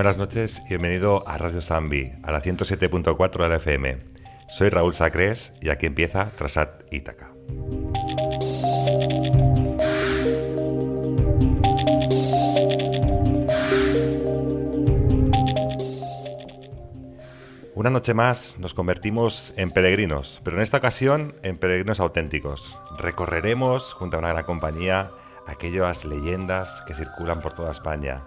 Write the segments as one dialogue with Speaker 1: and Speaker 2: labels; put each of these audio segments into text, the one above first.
Speaker 1: Buenas noches y bienvenido a Radio Sambi, a la 107.4 de la FM. Soy Raúl Sacrés y aquí empieza Trasat Ítaca. Una noche más nos convertimos en peregrinos, pero en esta ocasión en peregrinos auténticos. Recorreremos, junto a una gran compañía, aquellas leyendas que circulan por toda España,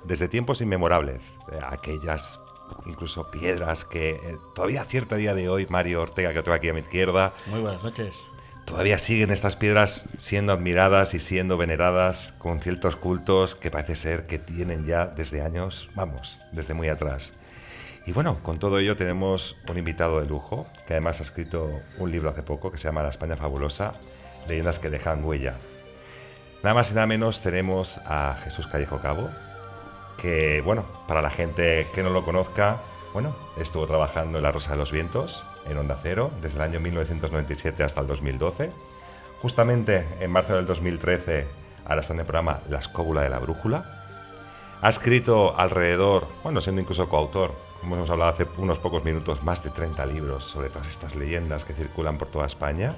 Speaker 1: desde tiempos inmemorables, aquellas incluso piedras que todavía a cierto día de hoy, Mario Ortega, que tengo aquí a mi izquierda.
Speaker 2: Muy buenas noches.
Speaker 1: Todavía siguen estas piedras siendo admiradas y siendo veneradas con ciertos cultos que parece ser que tienen ya desde años, desde muy atrás. Y bueno, con todo ello tenemos un invitado de lujo, que además ha escrito un libro hace poco que se llama La España Fabulosa, leyendas que dejan huella. Nada más y nada menos tenemos a Jesús Callejo Cabo, que, para la gente que no lo conozca, estuvo trabajando en La Rosa de los Vientos, en Onda Cero, desde el año 1997 hasta el 2012. Justamente en marzo del 2013, ahora está en el programa La Escóbula de la Brújula. Ha escrito alrededor, siendo incluso coautor, como hemos hablado hace unos pocos minutos, más de 30 libros sobre todas estas leyendas que circulan por toda España.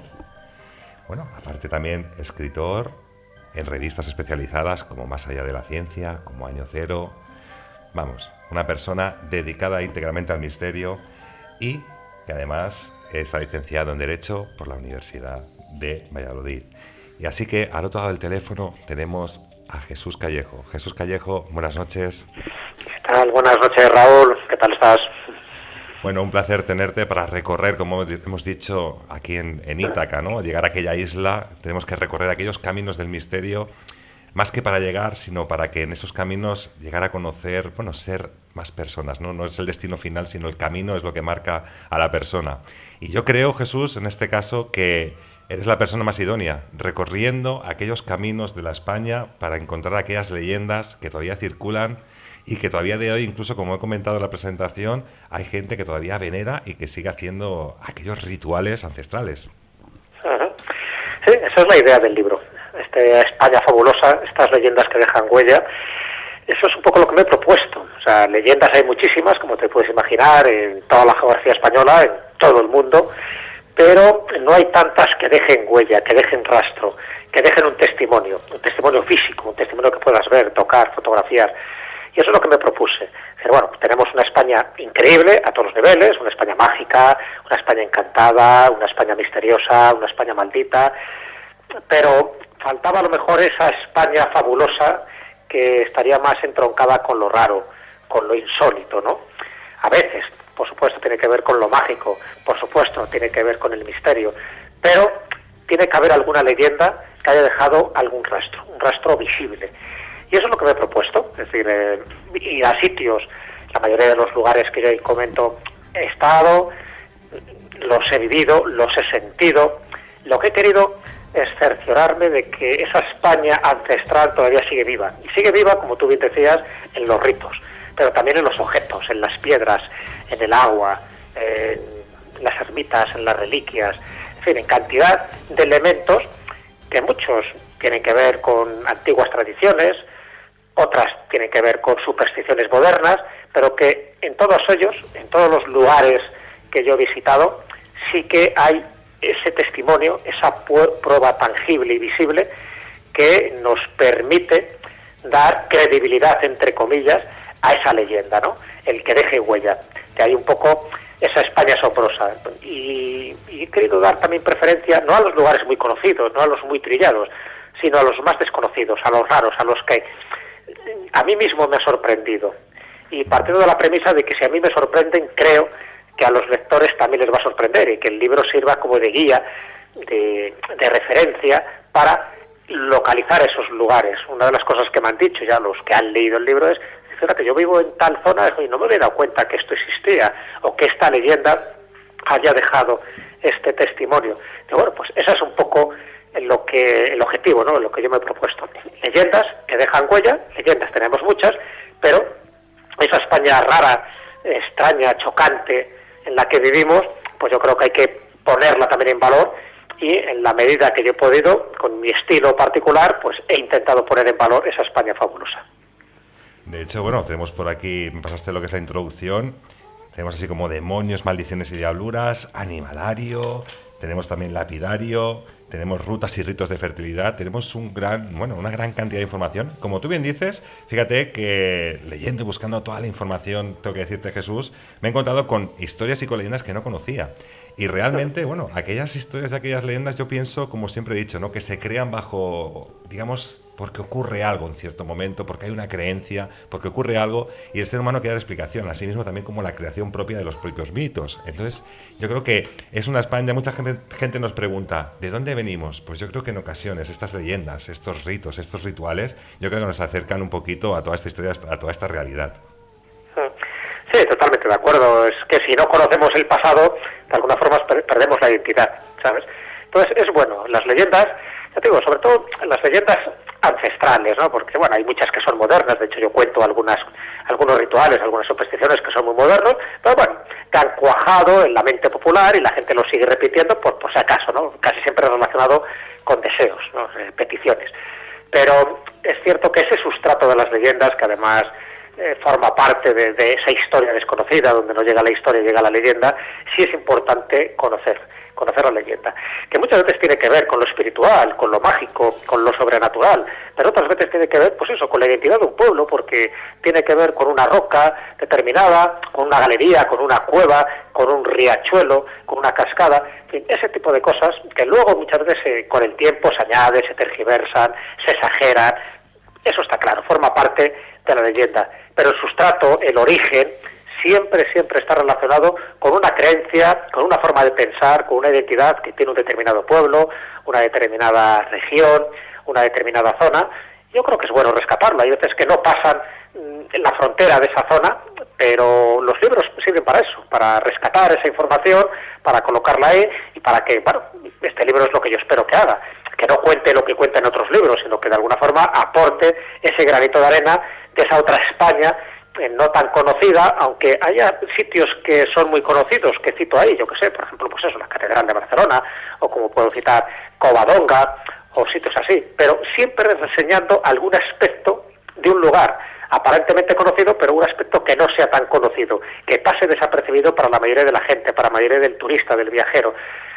Speaker 1: Aparte también escritor en revistas especializadas como Más Allá de la Ciencia, como Año Cero. Una persona dedicada íntegramente al misterio y que además está licenciado en Derecho por la Universidad de Valladolid. Y así que al otro lado del teléfono tenemos a Jesús Callejo. Jesús Callejo, buenas noches.
Speaker 3: ¿Qué tal? Buenas noches, Raúl. ¿Qué tal estás?
Speaker 1: Un placer tenerte para recorrer, como hemos dicho, aquí en Ítaca, ¿no? Llegar a aquella isla, tenemos que recorrer aquellos caminos del misterio, más que para llegar, sino para que en esos caminos llegar a conocer, ser más personas, ¿no? No es el destino final, sino el camino es lo que marca a la persona. Y yo creo, Jesús, en este caso, que eres la persona más idónea, recorriendo aquellos caminos de la España para encontrar aquellas leyendas que todavía circulan y que todavía de hoy, incluso como he comentado en la presentación, hay gente que todavía venera y que sigue haciendo aquellos rituales ancestrales.
Speaker 3: Uh-huh. Sí, esa es la idea del libro. España fabulosa, estas leyendas que dejan huella, eso es un poco lo que me he propuesto. O sea, leyendas hay muchísimas, como te puedes imaginar, en toda la geografía española, en todo el mundo, pero no hay tantas que dejen huella, que dejen rastro, que dejen un testimonio físico, un testimonio que puedas ver, tocar, fotografiar. Y eso es lo que me propuse. Tenemos una España increíble a todos los niveles, una España mágica, una España encantada, una España misteriosa, una España maldita, pero faltaba a lo mejor esa España fabulosa que estaría más entroncada con lo raro, con lo insólito, ¿no? A veces, por supuesto, tiene que ver con lo mágico, por supuesto, tiene que ver con el misterio, pero tiene que haber alguna leyenda que haya dejado algún rastro, un rastro visible. Y eso es lo que me he propuesto, es decir, ir a sitios, la mayoría de los lugares que yo comento he estado, los he vivido, los he sentido. Lo que he querido es cerciorarme de que esa España ancestral todavía sigue viva. Y sigue viva, como tú bien decías, en los ritos, pero también en los objetos, en las piedras, en el agua, en las ermitas, en las reliquias, en fin, en cantidad de elementos que muchos tienen que ver con antiguas tradiciones, otras tienen que ver con supersticiones modernas, pero que en todos ellos, en todos los lugares que yo he visitado, sí que hay ese testimonio, esa prueba tangible y visible que nos permite dar credibilidad, entre comillas, a esa leyenda, ¿no? El que deje huella, que hay un poco esa España asombrosa. Y he querido dar también preferencia, no a los lugares muy conocidos, no a los muy trillados, sino a los más desconocidos, a los raros, a los que a mí mismo me ha sorprendido. Y partiendo de la premisa de que si a mí me sorprenden, creo que a los lectores también les va a sorprender y que el libro sirva como de guía, de referencia para localizar esos lugares. Una de las cosas que me han dicho ya los que han leído el libro es, fíjate, yo vivo en tal zona y no me había dado cuenta que esto existía o que esta leyenda haya dejado este testimonio. Y pues esa es un poco el objetivo, ¿no? Lo que yo me he propuesto. Leyendas que dejan huella, leyendas tenemos muchas, pero esa España rara, extraña, chocante en la que vivimos, pues yo creo que hay que ponerla también en valor y en la medida que yo he podido, con mi estilo particular, pues he intentado poner en valor esa España fabulosa.
Speaker 1: De hecho, bueno, tenemos por aquí, me pasaste lo que es la introducción, tenemos así como demonios, maldiciones y diabluras, animalario, tenemos también lapidario, tenemos rutas y ritos de fertilidad, tenemos una gran cantidad de información. Como tú bien dices, fíjate que leyendo y buscando toda la información, tengo que decirte, Jesús, me he encontrado con historias y con leyendas que no conocía. Y realmente, bueno, aquellas historias y aquellas leyendas, yo pienso, como siempre he dicho, ¿no?, que se crean bajo, digamos, porque ocurre algo en cierto momento, porque hay una creencia, porque ocurre algo, y el ser humano quiere dar explicación, así mismo también como la creación propia de los propios mitos. Entonces, yo creo que es una España, mucha gente nos pregunta, ¿de dónde venimos? Pues yo creo que en ocasiones estas leyendas, estos ritos, estos rituales, yo creo que nos acercan un poquito a toda esta historia, a toda esta realidad.
Speaker 3: Sí, totalmente de acuerdo. Es que si no conocemos el pasado, de alguna forma perdemos la identidad, ¿sabes? Entonces es bueno, las leyendas, ya te digo, sobre todo las leyendas ancestrales, ¿no? Porque, bueno, hay muchas que son modernas, de hecho yo cuento algunos rituales, algunas supersticiones que son muy modernos, pero bueno, que han cuajado en la mente popular y la gente lo sigue repitiendo por si acaso, ¿no? Casi siempre relacionado con deseos, ¿no? Peticiones. Pero es cierto que ese sustrato de las leyendas, que además forma parte de esa historia desconocida, donde no llega la historia, llega la leyenda, sí es importante conocer la leyenda, que muchas veces tiene que ver con lo espiritual, con lo mágico, con lo sobrenatural, pero otras veces tiene que ver, pues eso, con la identidad de un pueblo, porque tiene que ver con una roca determinada, con una galería, con una cueva, con un riachuelo, con una cascada, en fin, ese tipo de cosas que luego muchas veces con el tiempo se añaden, se tergiversan, se exageran. Eso está claro, forma parte de la leyenda, pero el sustrato, el origen, siempre está relacionado con una creencia, con una forma de pensar, con una identidad que tiene un determinado pueblo, una determinada región, una determinada zona. Yo creo que es bueno rescatarla. Hay veces que no pasan en la frontera de esa zona, pero los libros sirven para eso, para rescatar esa información, para colocarla ahí y para que, bueno, este libro es lo que yo espero que haga, que no cuente lo que cuenta en otros libros, sino que de alguna forma aporte ese granito de arena de esa otra España no tan conocida, aunque haya sitios que son muy conocidos, que cito ahí, yo que sé, por ejemplo, pues eso, la Catedral de Barcelona, o como puedo citar, Covadonga, o sitios así, pero siempre reseñando algún aspecto de un lugar aparentemente conocido, pero un aspecto que no sea tan conocido, que pase desapercibido para la mayoría de la gente, para la mayoría del turista, del viajero.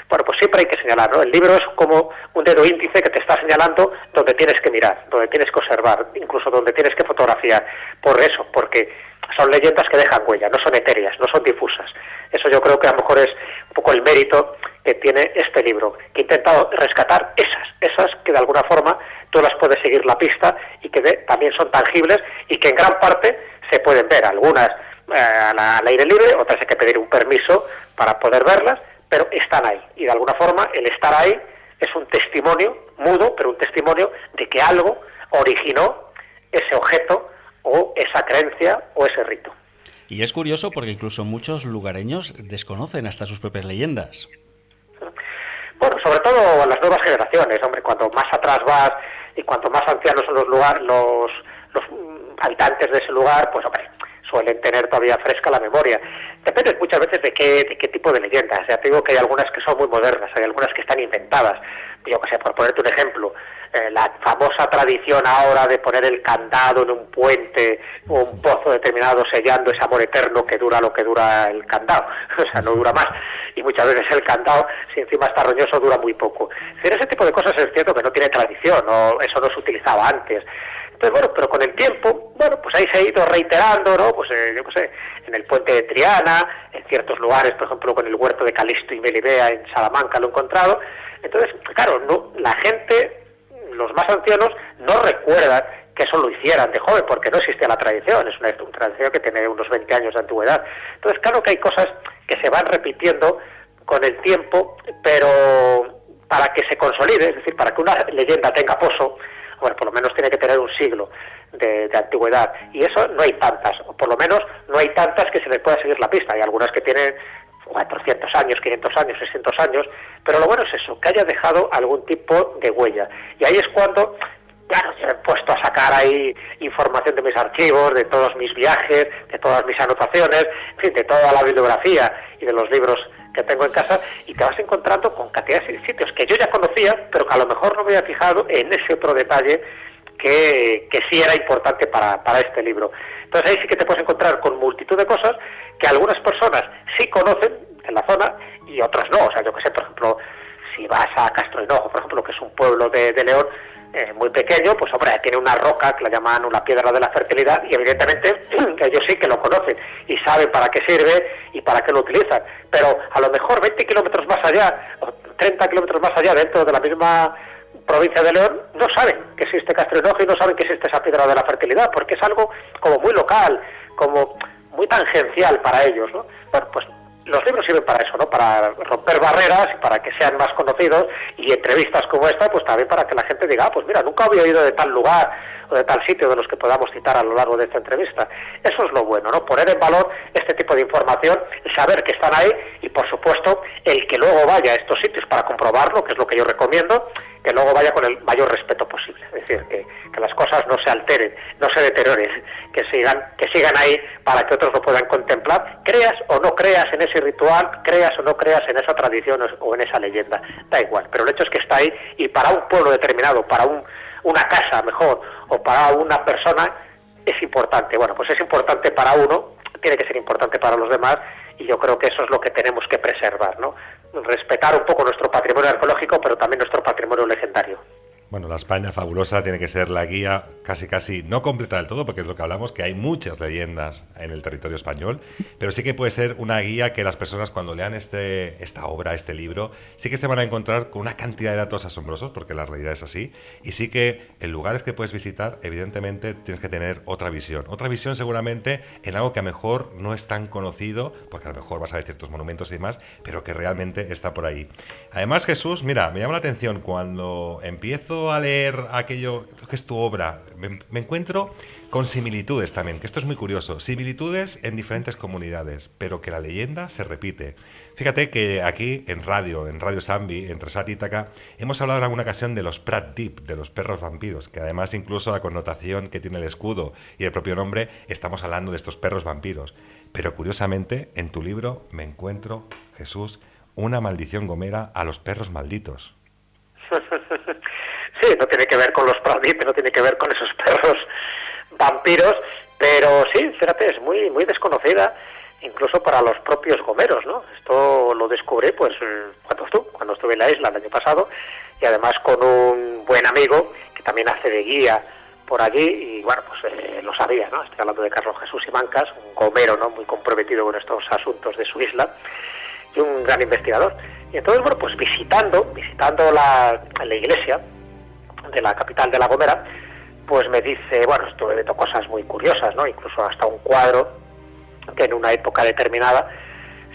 Speaker 3: Bueno, pues siempre hay que señalar, ¿no? El libro es como un dedo índice que te está señalando donde tienes que mirar, donde tienes que observar, incluso donde tienes que fotografiar. Por eso, porque son leyendas que dejan huella, no son etéreas, no son difusas. Eso yo creo que a lo mejor es un poco el mérito que tiene este libro, que he intentado rescatar esas que de alguna forma tú las puedes seguir la pista y que también son tangibles y que en gran parte se pueden ver, algunas al aire libre, otras hay que pedir un permiso para poder verlas, pero están ahí, y de alguna forma el estar ahí es un testimonio mudo, pero un testimonio de que algo originó ese objeto o esa creencia o ese rito.
Speaker 2: Y es curioso porque incluso muchos lugareños desconocen hasta sus propias leyendas.
Speaker 3: Bueno, sobre todo las nuevas generaciones, hombre, cuanto más atrás vas y cuanto más ancianos son los habitantes de ese lugar, pues hombre, suelen tener todavía fresca la memoria. Depende muchas veces de qué tipo de leyendas. Ya te digo que hay algunas que son muy modernas, hay algunas que están inventadas. Yo que sé, por ponerte un ejemplo, la famosa tradición ahora de poner el candado en un puente o un pozo determinado sellando ese amor eterno que dura lo que dura el candado, o sea, no dura más. Y muchas veces el candado, si encima está roñoso, dura muy poco. Es decir, ese tipo de cosas es cierto que no tiene tradición, eso no se utilizaba antes. Entonces, bueno, pero con el tiempo, bueno, pues ahí se ha ido reiterando, ¿no? Pues yo qué sé, en el puente de Triana, en ciertos lugares, por ejemplo, con el huerto de Calisto y Melibea en Salamanca lo he encontrado. Entonces, claro, la gente, los más ancianos, no recuerdan que eso lo hicieran de joven, porque no existía la tradición, es una tradición que tiene unos 20 años de antigüedad. Entonces, claro que hay cosas que se van repitiendo con el tiempo, pero para que se consolide, es decir, para que una leyenda tenga poso, bueno, por lo menos tiene que tener un siglo de antigüedad, y eso no hay tantas, o por lo menos no hay tantas que se les pueda seguir la pista. Hay algunas que tienen 400 años, 500 años, 600 años, pero lo bueno es eso, que haya dejado algún tipo de huella. Y ahí es cuando, claro, yo he puesto a sacar ahí información de mis archivos, de todos mis viajes, de todas mis anotaciones, en fin, de toda la bibliografía y de los libros que tengo en casa, y te vas encontrando con cantidades de sitios que yo ya conocía, pero que a lo mejor no me había fijado en ese otro detalle que sí era importante para este libro. Entonces ahí sí que te puedes encontrar con multitud de cosas que algunas personas sí conocen en la zona y otras no. O sea, yo que sé, por ejemplo, si vas a Castro Hinojo, por ejemplo, que es un pueblo de León, muy pequeño, pues hombre, tiene una roca que la llaman la piedra de la fertilidad y evidentemente ellos sí que lo conocen y saben para qué sirve y para qué lo utilizan, pero a lo mejor 20 kilómetros más allá o 30 kilómetros más allá dentro de la misma provincia de León no saben que existe Castro Hinojo y no saben que existe esa piedra de la fertilidad, porque es algo como muy local, como muy tangencial para ellos, ¿no? Bueno, pues los libros sirven para eso, ¿no? Para romper barreras y para que sean más conocidos, y entrevistas como esta, pues también para que la gente diga, pues mira, nunca había oído de tal lugar o de tal sitio de los que podamos citar a lo largo de esta entrevista. Eso es lo bueno, ¿no? Poner en valor este tipo de información, saber que están ahí y, por supuesto, el que luego vaya a estos sitios para comprobarlo, que es lo que yo recomiendo, que luego vaya con el mayor respeto posible. Es decir, que las cosas no se alteren, no se deterioren, que sigan ahí para que otros lo puedan contemplar, creas o no creas en ese ritual, creas o no creas en esa tradición o en esa leyenda, da igual, pero el hecho es que está ahí y para un pueblo determinado, para una casa mejor o para una persona es importante. Bueno, pues es importante para uno, tiene que ser importante para los demás, y yo creo que eso es lo que tenemos que preservar, ¿no? Respetar un poco nuestro patrimonio arqueológico, pero también nuestro patrimonio legendario.
Speaker 1: Bueno, la España fabulosa tiene que ser la guía casi no completa del todo, porque es lo que hablamos, que hay muchas leyendas en el territorio español, pero sí que puede ser una guía que las personas cuando lean esta obra, este libro, sí que se van a encontrar con una cantidad de datos asombrosos, porque la realidad es así, y sí que en lugares que puedes visitar, evidentemente tienes que tener otra visión seguramente en algo que a lo mejor no es tan conocido, porque a lo mejor vas a ver ciertos monumentos y demás, pero que realmente está por ahí. Además, Jesús, mira, me llama la atención cuando empiezo a leer aquello que es tu obra, me encuentro con similitudes también, que esto es muy curioso, similitudes en diferentes comunidades, pero que la leyenda se repite. Fíjate que aquí en Radio Sambi, entre Sat y Ítaca, hemos hablado en alguna ocasión de los Prat Dip, de los perros vampiros, que además incluso la connotación que tiene el escudo y el propio nombre, estamos hablando de estos perros vampiros. Pero curiosamente, en tu libro me encuentro, Jesús, una maldición gomera a los perros malditos.
Speaker 3: Sí, no tiene que ver con los Pradip, no tiene que ver con esos perros vampiros, pero sí, fíjate, es muy desconocida, incluso para los propios gomeros, ¿no? Esto lo descubrí, pues, cuando estuve en la isla el año pasado, y además con un buen amigo que también hace de guía por allí, y bueno, pues lo sabía, ¿no? Estoy hablando de Carlos Jesús Simancas, un gomero, ¿no? Muy comprometido con estos asuntos de su isla, y un gran investigador. Y entonces, bueno, pues visitando la iglesia de la capital de La Gomera, pues me dice, bueno, estuve viendo cosas muy curiosas, ¿no? Incluso hasta un cuadro que en una época determinada,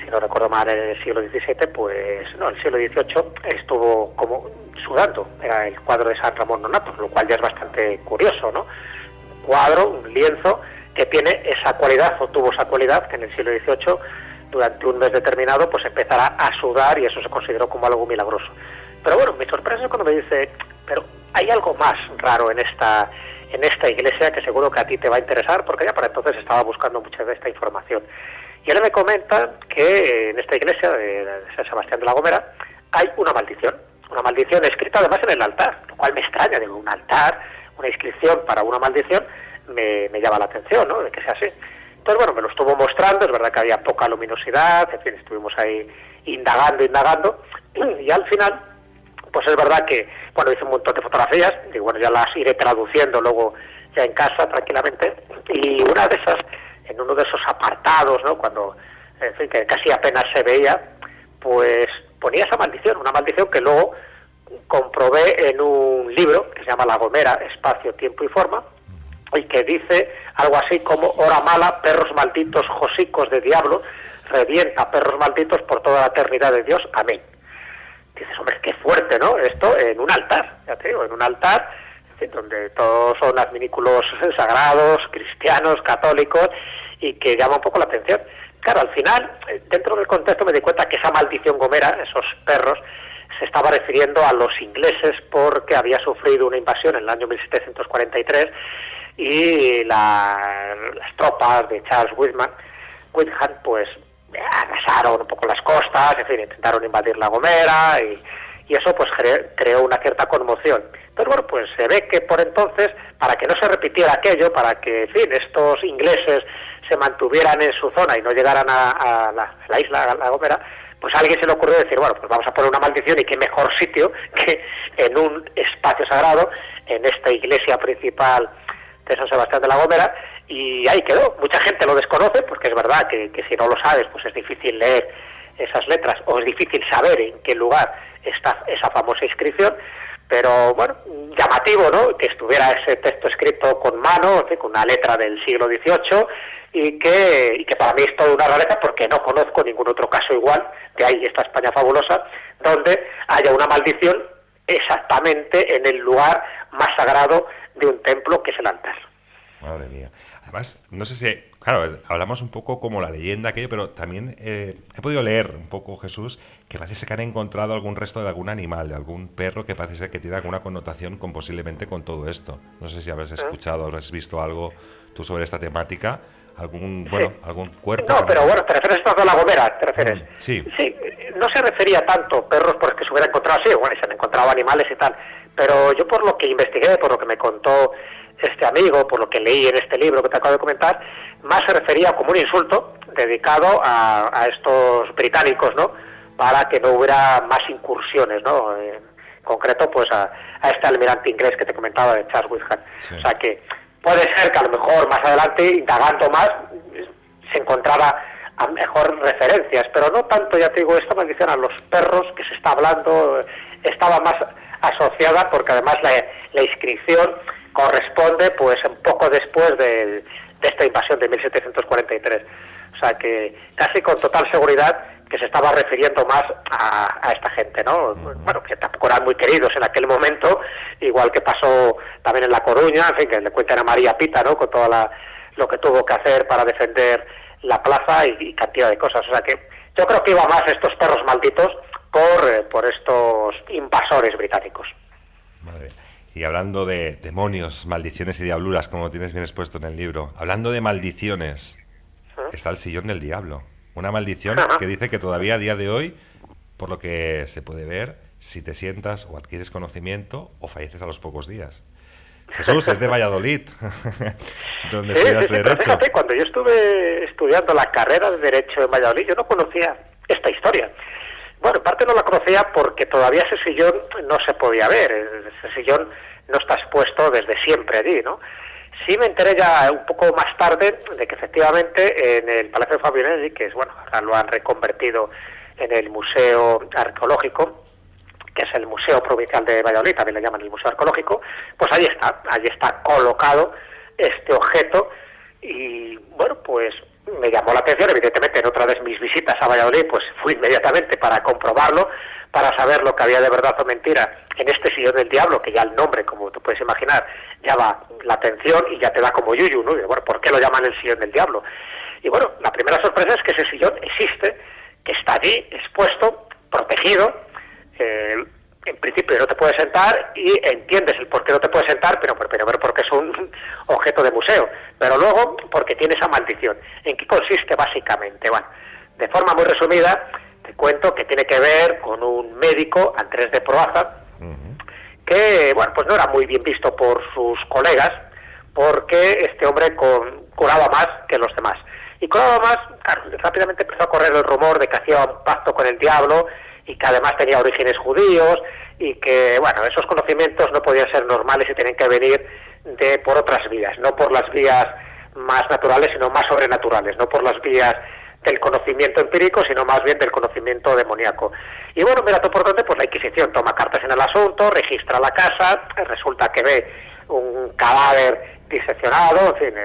Speaker 3: si no recuerdo mal, en el siglo XVII, pues, no, en el siglo XVIII estuvo como sudando, era el cuadro de San Ramón Nonnato, lo cual ya es bastante curioso, ¿no? Un cuadro, un lienzo que tiene esa cualidad, o tuvo esa cualidad, que en el siglo XVIII, durante un mes determinado, pues empezará a sudar, y eso se consideró como algo milagroso. Pero bueno, mi sorpresa es cuando me dice, pero hay algo más raro en esta iglesia que seguro que a ti te va a interesar, porque ya para entonces estaba buscando mucha de esta información. Y él me comenta que en esta iglesia de San Sebastián de la Gomera hay una maldición escrita además en el altar, lo cual me extraña, digo, un altar, una inscripción para una maldición, me llama la atención, ¿no?, de que sea así. Entonces, bueno, me lo estuvo mostrando, es verdad que había poca luminosidad, en fin, estuvimos ahí indagando, y al final, pues es verdad que, bueno, hice un montón de fotografías, y bueno, ya las iré traduciendo luego ya en casa tranquilamente, y una de esas, en uno de esos apartados, ¿no?, cuando, en fin, que casi apenas se veía, pues ponía esa maldición, una maldición que luego comprobé en un libro que se llama La Gomera, Espacio, Tiempo y Forma, y que dice algo así como: hora mala, perros malditos, hocicos de diablo, revienta perros malditos por toda la eternidad de Dios, amén. Dices, hombre, qué fuerte, ¿no? Esto en un altar, ya te digo, en un altar, en fin, donde todos son adminículos sagrados, cristianos, católicos, y que llama un poco la atención. Claro, al final, dentro del contexto me di cuenta que esa maldición gomera, esos perros, se estaba refiriendo a los ingleses porque había sufrido una invasión en el año 1743 y las tropas de Charles Whitham, pues arrasaron un poco las costas, en fin, intentaron invadir La Gomera y eso pues creó una cierta conmoción. Pero bueno, pues se ve que por entonces, para que no se repitiera aquello, para que, en fin, estos ingleses se mantuvieran en su zona y no llegaran a la isla, a La Gomera, pues a alguien se le ocurrió decir, bueno, pues vamos a poner una maldición, y qué mejor sitio que en un espacio sagrado, en esta iglesia principal de San Sebastián de La Gomera, y ahí quedó. Mucha gente lo desconoce, porque es verdad que si no lo sabes, pues es difícil leer esas letras, o es difícil saber en qué lugar está esa famosa inscripción, pero bueno, llamativo, ¿no?, que estuviera ese texto escrito con mano, con una letra del siglo XVIII, y que para mí es toda una rareza, porque no conozco ningún otro caso igual, de ahí esta España fabulosa, donde haya una maldición exactamente en el lugar más sagrado de un templo, que es el altar.
Speaker 1: Madre mía. Además, no sé si... Claro, hablamos un poco como la leyenda aquello, pero también he podido leer un poco, Jesús, que parece que han encontrado algún resto de algún animal, de algún perro, que parece que tiene alguna connotación posiblemente con todo esto. No sé si habrás escuchado, habrás visto algo tú sobre esta temática, algún cuerpo...
Speaker 3: No, pero bueno, te refieres a La Gomera, ¿te refieres?
Speaker 1: Sí.
Speaker 3: Sí, no se refería tanto perros porque se hubiera encontrado así, bueno, se han encontrado animales y tal, pero yo por lo que investigué, por lo que me contó este amigo, por lo que leí en este libro que te acabo de comentar, más se refería como un insulto dedicado a estos británicos, ¿no?, para que no hubiera más incursiones, ¿no?, en concreto pues a este almirante inglés que te comentaba, de Charles Windham. Sí. O sea que puede ser que a lo mejor más adelante, indagando más, se encontrara a mejor referencias, pero no tanto, ya te digo, esta maldición a los perros que se está hablando estaba más asociada, porque además la inscripción corresponde pues un poco después de esta invasión de 1743. O sea que casi con total seguridad que se estaba refiriendo más a esta gente, ¿no? Bueno, que tampoco eran muy queridos en aquel momento, igual que pasó también en La Coruña, en fin, que le cuentan a María Pita, ¿no?, con toda lo que tuvo que hacer para defender la plaza y cantidad de cosas. O sea que yo creo que iba más estos perros malditos por estos invasores británicos.
Speaker 1: Madre. Y hablando de demonios, maldiciones y diabluras, como tienes bien expuesto en el libro, hablando de maldiciones, está el sillón del diablo. Una maldición que dice que todavía a día de hoy, por lo que se puede ver, si te sientas o adquieres conocimiento o falleces a los pocos días. Jesús, es de Valladolid, donde estudiaste Derecho.
Speaker 3: Fíjate, cuando yo estuve estudiando la carrera de Derecho en Valladolid, yo no conocía esta historia. Bueno, en parte no la conocía porque todavía ese sillón no se podía ver, ese sillón no está expuesto desde siempre allí, ¿no? Sí me enteré ya un poco más tarde de que efectivamente en el Palacio de Fabrianelli, que es, bueno, ahora lo han reconvertido en el Museo Arqueológico, que es el Museo Provincial de Valladolid, también le llaman el Museo Arqueológico, pues allí está colocado este objeto, y bueno, pues me llamó la atención. Evidentemente, en otra de mis visitas a Valladolid, pues fui inmediatamente para comprobarlo, para saber lo que había de verdad o mentira en este sillón del diablo, que ya el nombre, como tú puedes imaginar, llama la atención y ya te da como yuyu, ¿no? Y bueno, ¿por qué lo llaman el sillón del diablo? Y bueno, la primera sorpresa es que ese sillón existe, que está allí, expuesto, protegido. En principio no te puedes sentar y entiendes el por qué no te puedes sentar, pero primero porque es un objeto de museo, pero luego porque tiene esa maldición. ¿En qué consiste básicamente? Bueno, de forma muy resumida, te cuento que tiene que ver con un médico, Andrés de Proaza, que, bueno, pues no era muy bien visto por sus colegas, porque este hombre curaba más que los demás. Y curaba más, claro, rápidamente empezó a correr el rumor de que hacía un pacto con el diablo, y que además tenía orígenes judíos, y que, bueno, esos conocimientos no podían ser normales y tenían que venir por otras vías, no por las vías más naturales, sino más sobrenaturales, no por las vías del conocimiento empírico, sino más bien del conocimiento demoníaco. Y bueno, mira tú por dónde, pues la Inquisición toma cartas en el asunto, registra la casa, resulta que ve un cadáver diseccionado, en fin,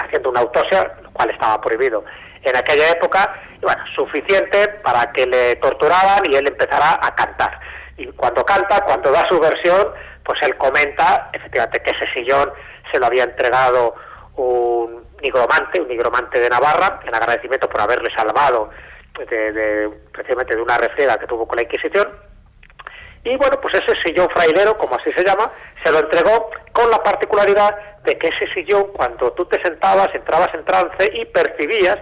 Speaker 3: haciendo una autopsia, lo cual estaba prohibido en aquella época, y bueno, suficiente para que le torturaran y él empezara a cantar. Y cuando canta, cuando da su versión, pues él comenta efectivamente que ese sillón se lo había entregado un nigromante de Navarra, en agradecimiento por haberle salvado precisamente de una refriega que tuvo con la Inquisición. Y bueno, pues ese sillón frailero, como así se llama, se lo entregó con la particularidad de que ese sillón, cuando tú te sentabas, entrabas en trance y percibías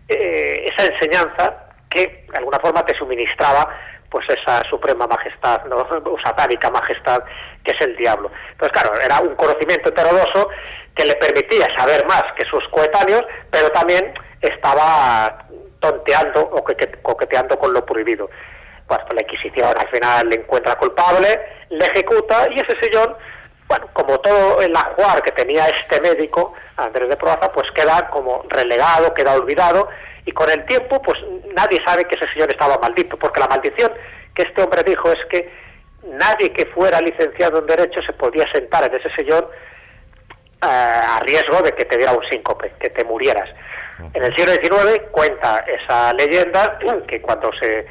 Speaker 3: esa enseñanza que de alguna forma te suministraba pues esa suprema majestad, ¿no? O satánica majestad que es el diablo. Entonces, claro, era un conocimiento heterodoxo que le permitía saber más que sus coetáneos, pero también estaba tonteando o coqueteando con lo prohibido. Pues la Inquisición al final le encuentra culpable, le ejecuta, y ese sillón, bueno, como todo el ajuar que tenía este médico, Andrés de Proaza, pues queda como relegado, queda olvidado, y con el tiempo pues nadie sabe que ese sillón estaba maldito, porque la maldición que este hombre dijo es que nadie que fuera licenciado en Derecho se podía sentar en ese sillón a riesgo de que te diera un síncope, que te murieras. En el siglo XIX cuenta esa leyenda que cuando se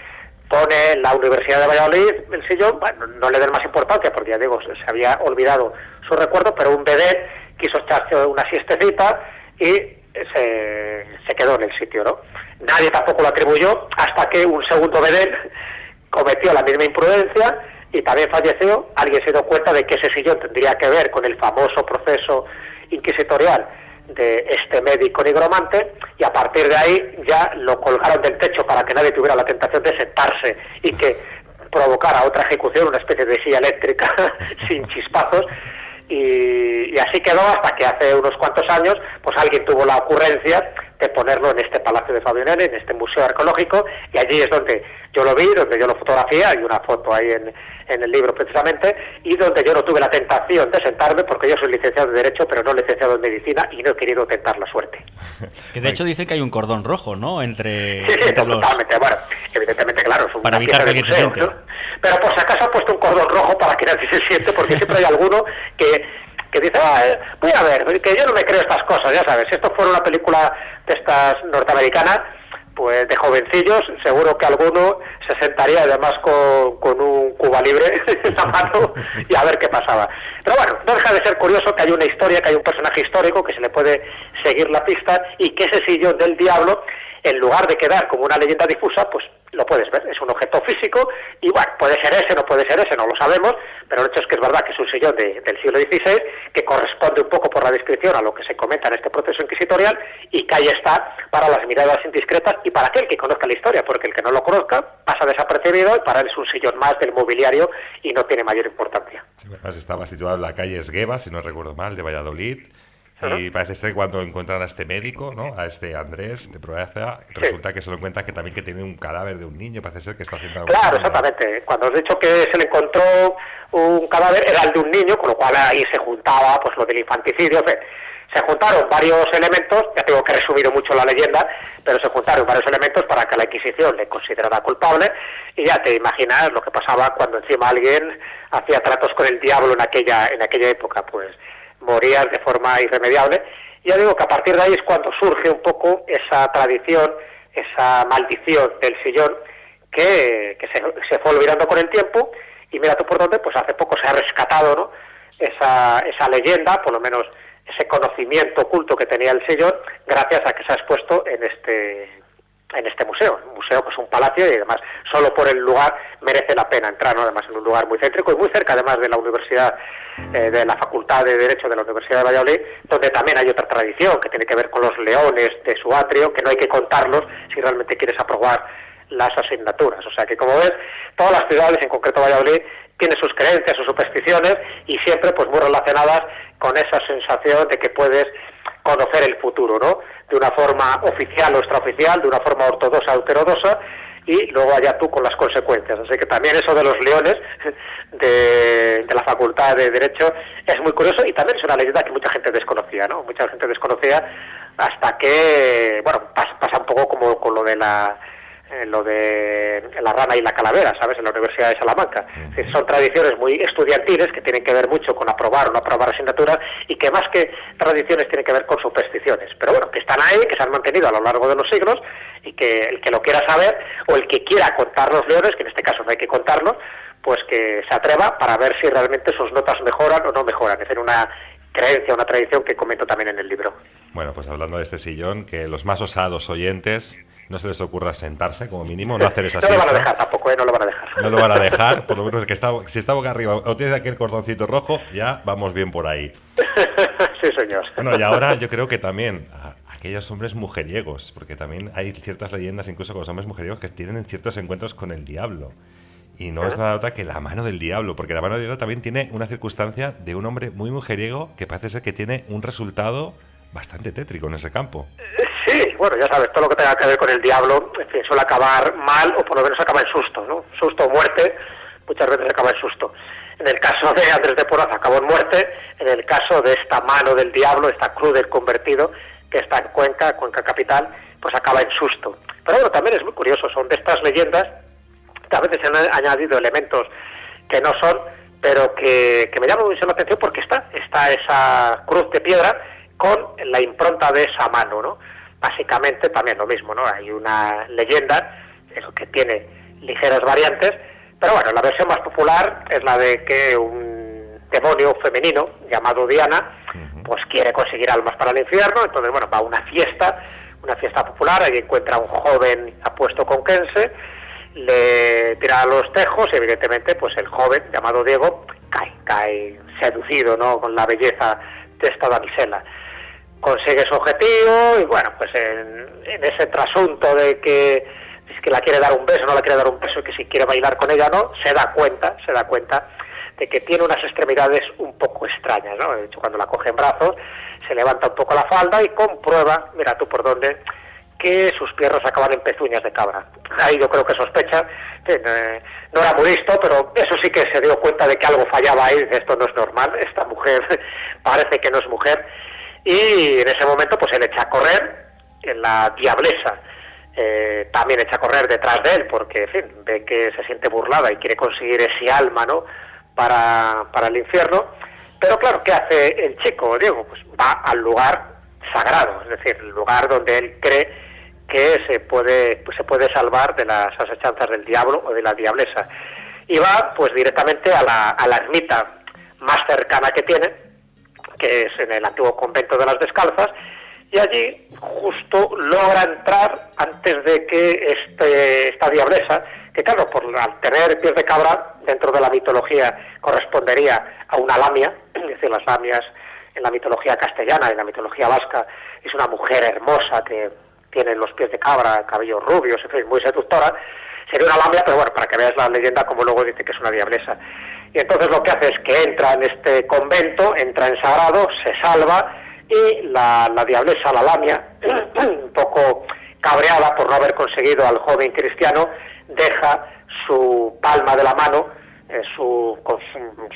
Speaker 3: pone en la Universidad de Valladolid el sillón, bueno, no le den más importancia porque ya digo, se había olvidado su recuerdo, pero un vedette quiso echarse una siestecita y se quedó en el sitio, ¿no? Nadie tampoco lo atribuyó hasta que un segundo vedette cometió la misma imprudencia y también falleció. Alguien se dio cuenta de que ese sillón tendría que ver con el famoso proceso inquisitorial de este médico nigromante, y a partir de ahí ya lo colgaron del techo para que nadie tuviera la tentación de sentarse y que provocara otra ejecución, una especie de silla eléctrica sin chispazos, y así quedó hasta que hace unos cuantos años pues alguien tuvo la ocurrencia de ponerlo en este Palacio de Fabionelli, en este museo arqueológico, y allí es donde yo lo vi, donde yo lo fotografié, hay una foto ahí en el libro precisamente, y donde yo no tuve la tentación de sentarme porque yo soy licenciado en Derecho, pero no licenciado en Medicina, y no he querido tentar la suerte.
Speaker 2: Que de hecho dice que hay un cordón rojo, ¿no? Entre
Speaker 3: sí,
Speaker 2: los...
Speaker 3: totalmente. Bueno, evidentemente, claro, es
Speaker 2: para evitar que alguien se siente.
Speaker 3: ¿no? Pero por si acaso ha puesto un cordón rojo para que nadie se siente, porque siempre hay alguno que dice, voy a ver, que yo no me creo estas cosas, ya sabes, si esto fuera una película de estas norteamericanas, pues de jovencillos, seguro que alguno se sentaría además con un Cuba Libre en la mano y a ver qué pasaba. Pero bueno, no deja de ser curioso que hay una historia, que hay un personaje histórico que se le puede seguir la pista, y que ese sillón del diablo, en lugar de quedar como una leyenda difusa, pues lo puedes ver, es un objeto físico, y bueno, puede ser ese, no puede ser ese, no lo sabemos, pero el hecho es que es verdad que es un sillón del siglo XVI, que corresponde un poco por la descripción a lo que se comenta en este proceso inquisitorial, y que ahí está para las miradas indiscretas y para aquel que conozca la historia, porque el que no lo conozca pasa desapercibido y para él es un sillón más del mobiliario y no tiene mayor importancia.
Speaker 1: Sí, además estaba situado en la calle Esgueva, si no recuerdo mal, de Valladolid. Y parece ser que cuando encuentran a este médico, ¿no? A este Andrés de Proaza, resulta que se lo encuentra que también que tiene un cadáver de un niño, parece ser que está haciendo algo.
Speaker 3: Claro, exactamente. Cuando os he dicho que se le encontró un cadáver, era el de un niño, con lo cual ahí se juntaba pues lo del infanticidio. Se juntaron varios elementos, ya tengo que resumir mucho la leyenda, pero se juntaron varios elementos para que la Inquisición le considerara culpable, y ya te imaginas lo que pasaba cuando encima alguien hacía tratos con el diablo en aquella época, pues morías de forma irremediable. Y ya digo que a partir de ahí es cuando surge un poco esa tradición, esa maldición del sillón que se fue olvidando con el tiempo, y mira tú por dónde, pues hace poco se ha rescatado, ¿no? esa leyenda, por lo menos ese conocimiento oculto que tenía el sillón, gracias a que se ha expuesto en este museo. Un museo que es un palacio, y además solo por el lugar merece la pena entrar, ¿no? Además en un lugar muy céntrico y muy cerca además de la universidad, de la Facultad de Derecho de la Universidad de Valladolid, donde también hay otra tradición que tiene que ver con los leones de su atrio, que no hay que contarlos si realmente quieres aprobar las asignaturas. O sea que, como ves, todas las ciudades, en concreto Valladolid, tienen sus creencias, sus supersticiones, y siempre pues muy relacionadas con esa sensación de que puedes conocer el futuro, ¿no? De una forma oficial o extraoficial, de una forma ortodoxa o heterodoxa, y luego allá tú con las consecuencias. Así que también eso de los leones de la Facultad de Derecho es muy curioso, y también es una leyenda que mucha gente desconocía, ¿no? Mucha gente desconocía hasta que, bueno, pasa un poco como con lo de la rana y la calavera, ¿sabes?, en la Universidad de Salamanca. Es decir, son tradiciones muy estudiantiles que tienen que ver mucho con aprobar o no aprobar asignaturas, y que más que tradiciones tienen que ver con supersticiones, pero bueno, que están ahí, que se han mantenido a lo largo de los siglos, y que el que lo quiera saber, o el que quiera contar los leones, que en este caso no hay que contarlos, pues que se atreva para ver si realmente sus notas mejoran o no mejoran. Es decir, una creencia, una tradición que comento también en el libro.
Speaker 1: Bueno, pues hablando de este sillón, que los más osados oyentes no se les ocurra sentarse, como mínimo, no hacer esa siesta.
Speaker 3: No lo van a dejar tampoco, no lo van a dejar.
Speaker 1: No lo van a dejar, por lo menos que si está boca arriba o tiene aquel cordoncito rojo, ya vamos bien por ahí.
Speaker 3: Sí, señor.
Speaker 1: Bueno, y ahora yo creo que también aquellos hombres mujeriegos, porque también hay ciertas leyendas, incluso con los hombres mujeriegos, que tienen ciertos encuentros con el diablo. Y no es nada otra que la mano del diablo, porque la mano del diablo también tiene una circunstancia de un hombre muy mujeriego que parece ser que tiene un resultado bastante tétrico en ese campo.
Speaker 3: Sí, bueno, ya sabes, todo lo que tenga que ver con el diablo, en fin, suele acabar mal o por lo menos acaba en susto, ¿no? Susto o muerte, muchas veces acaba en susto. En el caso de Andrés de Porras acabó en muerte, en el caso de esta mano del diablo, esta cruz del convertido, que está en Cuenca capital, pues acaba en susto. Pero bueno, también es muy curioso, son de estas leyendas que a veces se han añadido elementos que no son, pero que me llaman mucho la atención porque está esa cruz de piedra con la impronta de esa mano, ¿no? Básicamente también lo mismo, ¿no? Hay una leyenda que tiene ligeras variantes, pero bueno, la versión más popular es la de que un demonio femenino llamado Diana, pues quiere conseguir almas para el infierno, entonces bueno, va a una fiesta popular, ahí encuentra a un joven apuesto conquense, le tira los tejos y evidentemente pues el joven llamado Diego cae seducido, ¿no?, con la belleza de esta damisela. Consigue su objetivo y bueno, pues en ese trasunto de que es que la quiere dar un beso, no la quiere dar un beso, y que si quiere bailar con ella no, se da cuenta de que tiene unas extremidades un poco extrañas, ¿no? De hecho, cuando la coge en brazos, se levanta un poco la falda y comprueba, mira tú por dónde, que sus piernas acaban en pezuñas de cabra. Ahí yo creo que sospecha, no era muy listo, pero eso sí que se dio cuenta de que algo fallaba ahí, dice, esto no es normal, esta mujer parece que no es mujer, y en ese momento pues él echa a correr, en la diablesa también echa a correr detrás de él, porque en fin, ve que se siente burlada y quiere conseguir ese alma, ¿no?, para el infierno. Pero claro, ¿qué hace el chico, Diego? Pues va al lugar sagrado, es decir, el lugar donde él cree que se puede salvar de las asechanzas del diablo o de la diablesa, y va pues directamente a la ermita más cercana que tiene, que es en el antiguo convento de las Descalzas, y allí justo logra entrar antes de que esta diablesa, que claro, al tener pies de cabra, dentro de la mitología correspondería a una lamia, es decir, las lamias en la mitología castellana, en la mitología vasca, es una mujer hermosa que tiene los pies de cabra, cabellos rubios, en fin, muy seductora. Sería una lamia, pero bueno, para que veas la leyenda, como luego dice que es una diablesa. Y entonces lo que hace es que entra en este convento, entra en sagrado, se salva, y la diablesa, la lamia, un poco cabreada por no haber conseguido al joven cristiano, deja su palma de la mano, con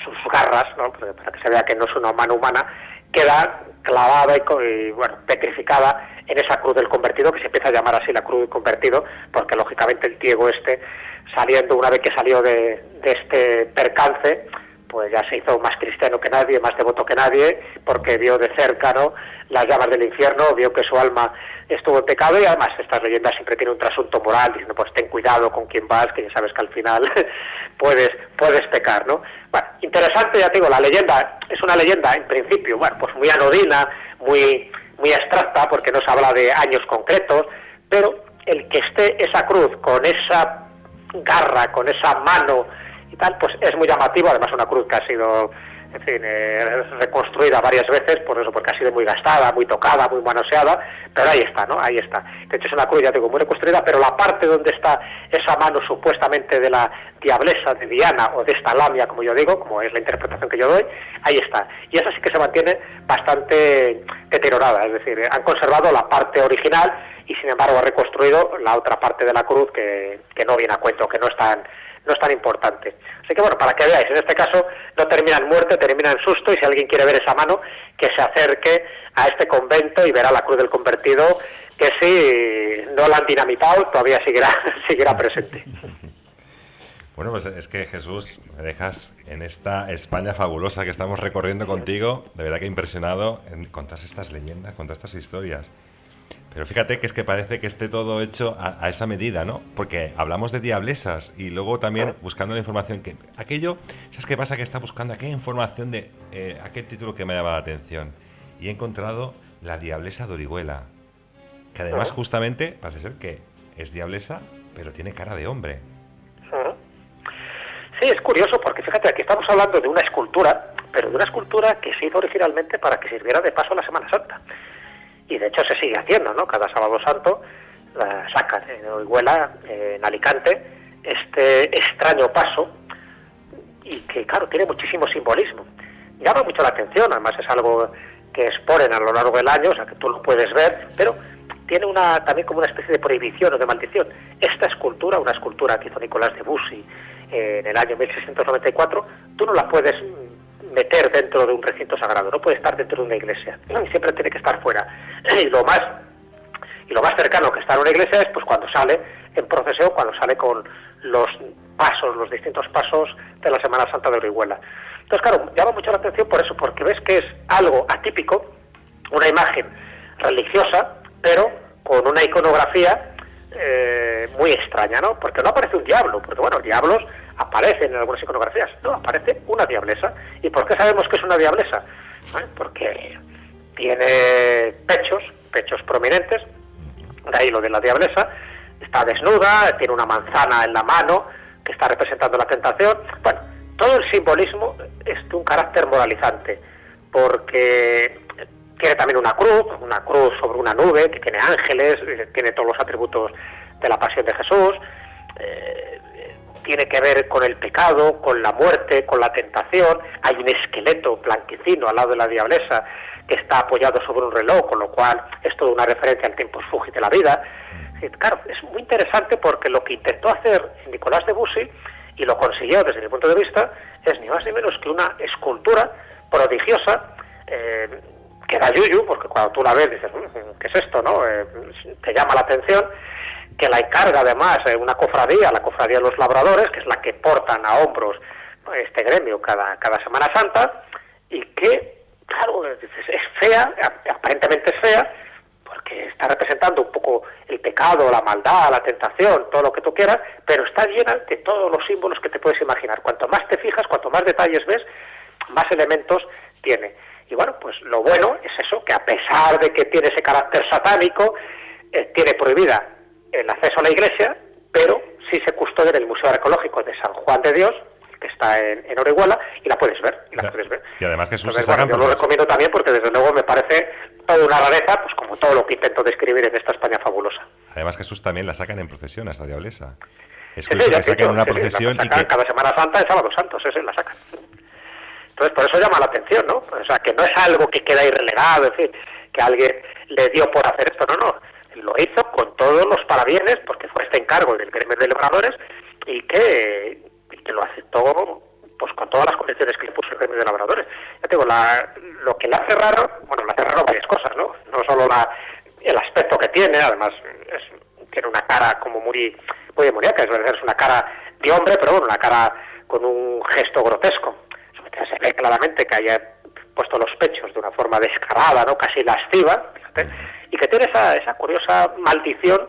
Speaker 3: sus garras, ¿no?, para que se vea que no es una mano humana, queda clavada y bueno, petrificada en esa cruz del convertido, que se empieza a llamar así la cruz del convertido, porque lógicamente el Diego una vez que salió de este percance, pues ya se hizo más cristiano que nadie, más devoto que nadie, porque vio de cerca, ¿no?, las llamas del infierno, vio que su alma estuvo en pecado, y además estas leyendas siempre tienen un trasunto moral, diciendo pues ten cuidado con quién vas, que ya sabes que al final puedes pecar, ¿no? Bueno, interesante, ya te digo, la leyenda es una leyenda en principio, bueno, pues muy anodina, muy abstracta, porque no se habla de años concretos, pero el que esté esa cruz con esa garra, con esa mano y tal, pues es muy llamativo. Además una cruz que ha sido, en fin, reconstruida varias veces, por eso, porque ha sido muy gastada, muy tocada, muy manoseada, pero ahí está, ¿no? Ahí está. De hecho es una cruz, ya digo, muy reconstruida, pero la parte donde está esa mano supuestamente de la diablesa, de Diana, o de esta lamia, como yo digo, como es la interpretación que yo doy, ahí está. Y esa sí que se mantiene bastante deteriorada, es decir, han conservado la parte original y sin embargo han reconstruido la otra parte de la cruz que no viene a cuento, que no es tan importante. Así que bueno, para que veáis, en este caso no termina en muerte, termina en susto, y si alguien quiere ver esa mano, que se acerque a este convento y verá la cruz del convertido, que si no la han dinamitado, todavía seguirá presente.
Speaker 1: Bueno, pues es que, Jesús, me dejas en esta España fabulosa que estamos recorriendo contigo, de verdad que impresionado con todas estas leyendas, con todas estas historias. Pero fíjate que es que parece que esté todo hecho a esa medida, ¿no? Porque hablamos de diablesas y luego también buscando la información que... ¿Sabes qué pasa? Que está buscando aquella información de aquel título que me ha llamado la atención. Y he encontrado la diablesa de Orihuela, que además justamente parece ser que es diablesa, pero tiene cara de hombre.
Speaker 3: Sí, es curioso porque fíjate, aquí estamos hablando de una escultura, pero de una escultura que se hizo originalmente para que sirviera de paso a la Semana Santa. Y de hecho se sigue haciendo, ¿no? Cada sábado santo la sacan en Orihuela, en Alicante, este extraño paso y que, claro, tiene muchísimo simbolismo. Llama mucho la atención, además es algo que exponen a lo largo del año, o sea, que tú lo puedes ver, pero tiene también como una especie de prohibición o de maldición. Esta escultura, una escultura que hizo Nicolás de Bussy en el año 1694, tú no la puedes meter dentro de un recinto sagrado, no puede estar dentro de una iglesia, siempre tiene que estar fuera. Y lo más cercano que está en una iglesia es pues cuando sale en procesión, cuando sale con los distintos pasos de la Semana Santa de Orihuela. Entonces, claro, llama mucho la atención por eso, porque ves que es algo atípico, una imagen religiosa, pero con una iconografía muy extraña, ¿no? Porque no aparece un diablo, porque bueno, diablos aparecen en algunas iconografías, no, aparece una diablesa. ¿Y por qué sabemos que es una diablesa? Porque tiene pechos prominentes, de ahí lo de la diablesa, está desnuda, tiene una manzana en la mano que está representando la tentación. Bueno, todo el simbolismo es de un carácter moralizante, porque tiene también una cruz sobre una nube, que tiene ángeles, tiene todos los atributos de la pasión de Jesús, tiene que ver con el pecado, con la muerte, con la tentación. Hay un esqueleto blanquecino al lado de la diablesa que está apoyado sobre un reloj, con lo cual es toda una referencia al tempus fugit de la vida. Claro, es muy interesante porque lo que intentó hacer Nicolás de Bussy, y lo consiguió desde mi punto de vista, es ni más ni menos que una escultura prodigiosa, que da yuyu, porque cuando tú la ves dices, ¿qué es esto?, ¿no? Te llama la atención, que la encarga además una cofradía, la cofradía de los labradores, que es la que portan a hombros este gremio cada Semana Santa, y que, claro, es fea, aparentemente es fea, porque está representando un poco el pecado, la maldad, la tentación, todo lo que tú quieras, pero está llena de todos los símbolos que te puedes imaginar. Cuanto más te fijas, cuanto más detalles ves, más elementos tiene. Y bueno, pues lo bueno es eso, que a pesar de que tiene ese carácter satánico, tiene prohibida el acceso a la iglesia, pero sí se custodia en el Museo Arqueológico de San Juan de Dios, que está en Orihuela, y la puedes ver.
Speaker 1: Y además Jesús
Speaker 3: Entonces, bueno, yo lo recomiendo también porque desde luego me parece toda una rareza, pues como todo lo que intento describir en esta España fabulosa.
Speaker 1: Además Jesús también la sacan en procesión a esta diablesa. Es
Speaker 3: Sí,
Speaker 1: curioso que saquen una procesión
Speaker 3: la sacan,
Speaker 1: y que...
Speaker 3: cada Semana Santa es Sábado Santo, la sacan. Entonces por eso llama la atención, ¿no? O sea, que no es algo que queda ahí relegado, en fin, que alguien le dio por hacer esto, no. Lo hizo con todos los parabienes, porque fue este encargo del gremio de labradores, y que lo aceptó pues con todas las condiciones que le puso el gremio de labradores. Ya te digo, lo que le hace raro, varias cosas, ¿no? No solo el aspecto que tiene, además tiene una cara como muy demoníaca, es una cara de hombre, pero bueno, una cara con un gesto grotesco. Se ve claramente que haya puesto los pechos de una forma descarada, ¿no? Casi lasciva, fíjate, y que tiene esa curiosa maldición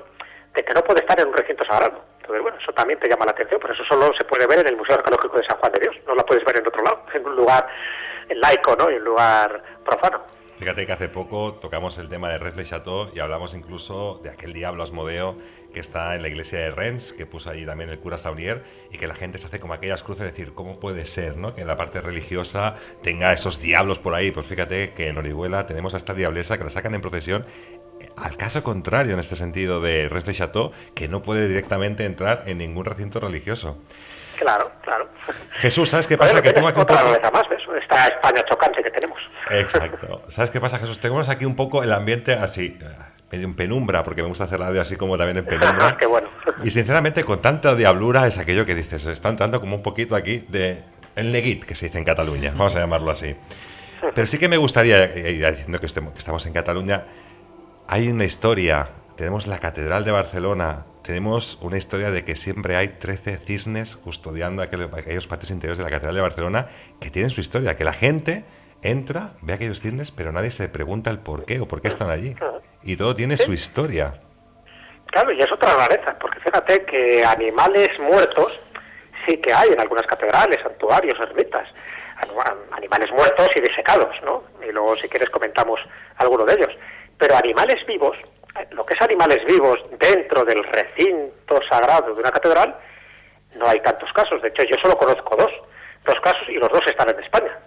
Speaker 3: de que no puede estar en un recinto sagrado. Entonces, bueno, eso también te llama la atención, pero eso solo se puede ver en el Museo Arqueológico de San Juan de Dios, no la puedes ver en otro lado, en un lugar laico, ¿no? En un lugar profano.
Speaker 1: Fíjate que hace poco tocamos el tema de Rennes-le-Château y hablamos incluso de aquel diablo Asmodeo que está en la iglesia de Rennes, que puso allí también el cura Saunier, y que la gente se hace como aquellas cruces de decir, ¿cómo puede ser, ¿no?, que en la parte religiosa tenga esos diablos por ahí? Pues fíjate que en Orihuela tenemos a esta diablesa que la sacan en procesión, al caso contrario en este sentido de Rennes-le-Château, que no puede directamente entrar en ningún recinto religioso.
Speaker 3: Claro.
Speaker 1: Jesús, ¿sabes qué pasa?
Speaker 3: Bueno,
Speaker 1: que tengo aquí un
Speaker 3: otra
Speaker 1: poco...
Speaker 3: vez más, ¿ves? Esta España chocante que tenemos.
Speaker 1: Exacto. ¿Sabes qué pasa, Jesús? Tenemos aquí un poco el ambiente así, medio en penumbra, porque me gusta hacer radio así como también en penumbra.
Speaker 3: Qué bueno.
Speaker 1: Y sinceramente, con tanta diablura es aquello que dices, está entrando como un poquito aquí de el neguit, que se dice en Cataluña, vamos a llamarlo así. Pero sí que me gustaría, diciendo que estamos en Cataluña, hay una historia, tenemos la Catedral de Barcelona, tenemos una historia de que siempre hay 13 cisnes custodiando aquellos patios interiores de la Catedral de Barcelona, que tienen su historia, que la gente entra, ve aquellos cisnes, pero nadie se pregunta el por qué o por qué están allí. Y todo tiene su historia.
Speaker 3: Claro, y es otra rareza, porque fíjate que animales muertos sí que hay en algunas catedrales, santuarios, ermitas. Animales muertos y disecados, ¿no? Y luego, si quieres, comentamos alguno de ellos. Pero animales vivos, lo que es animales vivos dentro del recinto sagrado de una catedral, no hay tantos casos. De hecho, yo solo conozco dos casos, y los dos están en España.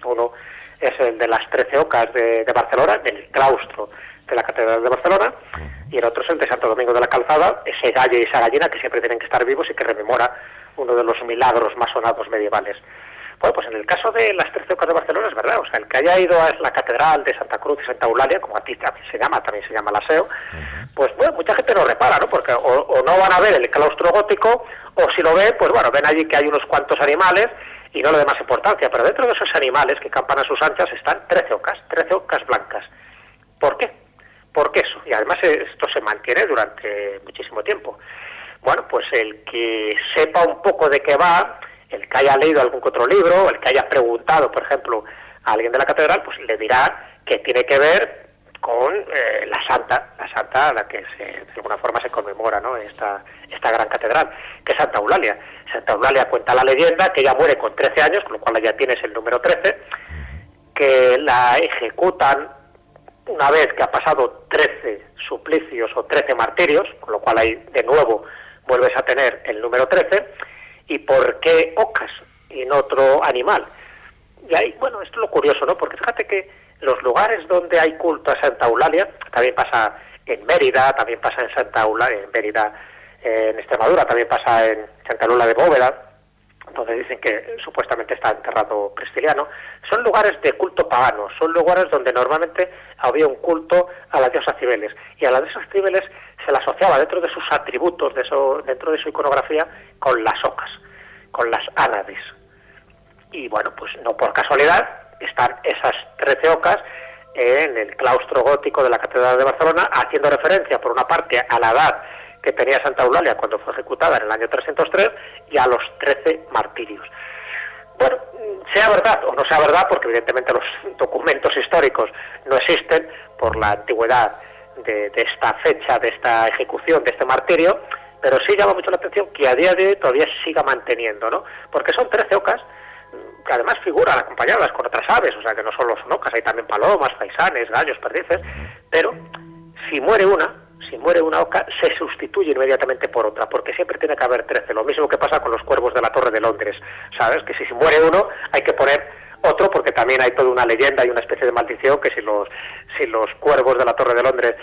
Speaker 3: Uno es el de las 13 ocas de Barcelona, en el claustro de la Catedral de Barcelona, y el otro es el de Santo Domingo de la Calzada, ese gallo y esa gallina que siempre tienen que estar vivos y que rememora uno de los milagros más sonados medievales. Bueno, pues en el caso de las 13 ocas de Barcelona es verdad, o sea, el que haya ido a la Catedral de Santa Cruz y Santa Eulalia, como aquí también se llama la SEO, pues bueno, mucha gente no repara, ¿no? Porque o no van a ver el claustro gótico, o si lo ven, pues bueno, ven allí que hay unos cuantos animales y no le da más importancia, pero dentro de esos animales que campan a sus anchas están 13 ocas blancas. ¿Por qué? ¿Por qué eso? Y además esto se mantiene durante muchísimo tiempo. Bueno, pues el que sepa un poco de qué va, el que haya leído algún otro libro, el que haya preguntado, por ejemplo, a alguien de la catedral, pues le dirá que tiene que ver con la santa a la que de alguna forma se conmemora, ¿no? Esta gran catedral, que es Santa Eulalia. Santa Eulalia cuenta la leyenda que ella muere con 13 años, con lo cual ya tienes el número 13, que la ejecutan una vez que ha pasado 13 suplicios o 13 martirios, con lo cual ahí de nuevo vuelves a tener el número 13. ¿Y por qué ocas y no otro animal? Y ahí, bueno, esto es lo curioso, ¿no? Porque fíjate que los lugares donde hay culto a Santa Eulalia, también pasa en Mérida, también pasa en Santa Eulalia, en Mérida, en Extremadura, también pasa en Santa Eulalia de Bóveda, donde dicen que supuestamente está enterrado Prestiliano, son lugares de culto pagano, son lugares donde normalmente había un culto a la diosa Cibeles, y a la diosa Cibeles se la asociaba dentro de sus atributos, dentro de su iconografía, con las ocas, con las ánades. Y bueno, pues no por casualidad están esas 13 ocas en el claustro gótico de la Catedral de Barcelona, haciendo referencia por una parte a la edad que tenía Santa Eulalia cuando fue ejecutada en el año 303 y a los 13 martirios. Bueno, sea verdad o no sea verdad, porque evidentemente los documentos históricos no existen por la antigüedad de esta fecha, de esta ejecución, de este martirio, pero sí llama mucho la atención que a día de hoy todavía se siga manteniendo, ¿no? Porque son 13 ocas que además figuran acompañadas con otras aves, o sea que no solo son ocas, hay también palomas, faisanes, gallos, perdices, pero si muere una oca, se sustituye inmediatamente por otra, porque siempre tiene que haber 13, lo mismo que pasa con los cuervos de la Torre de Londres, ¿sabes? Que si muere uno, hay que poner otro, porque también hay toda una leyenda y una especie de maldición que si los cuervos de la Torre de Londres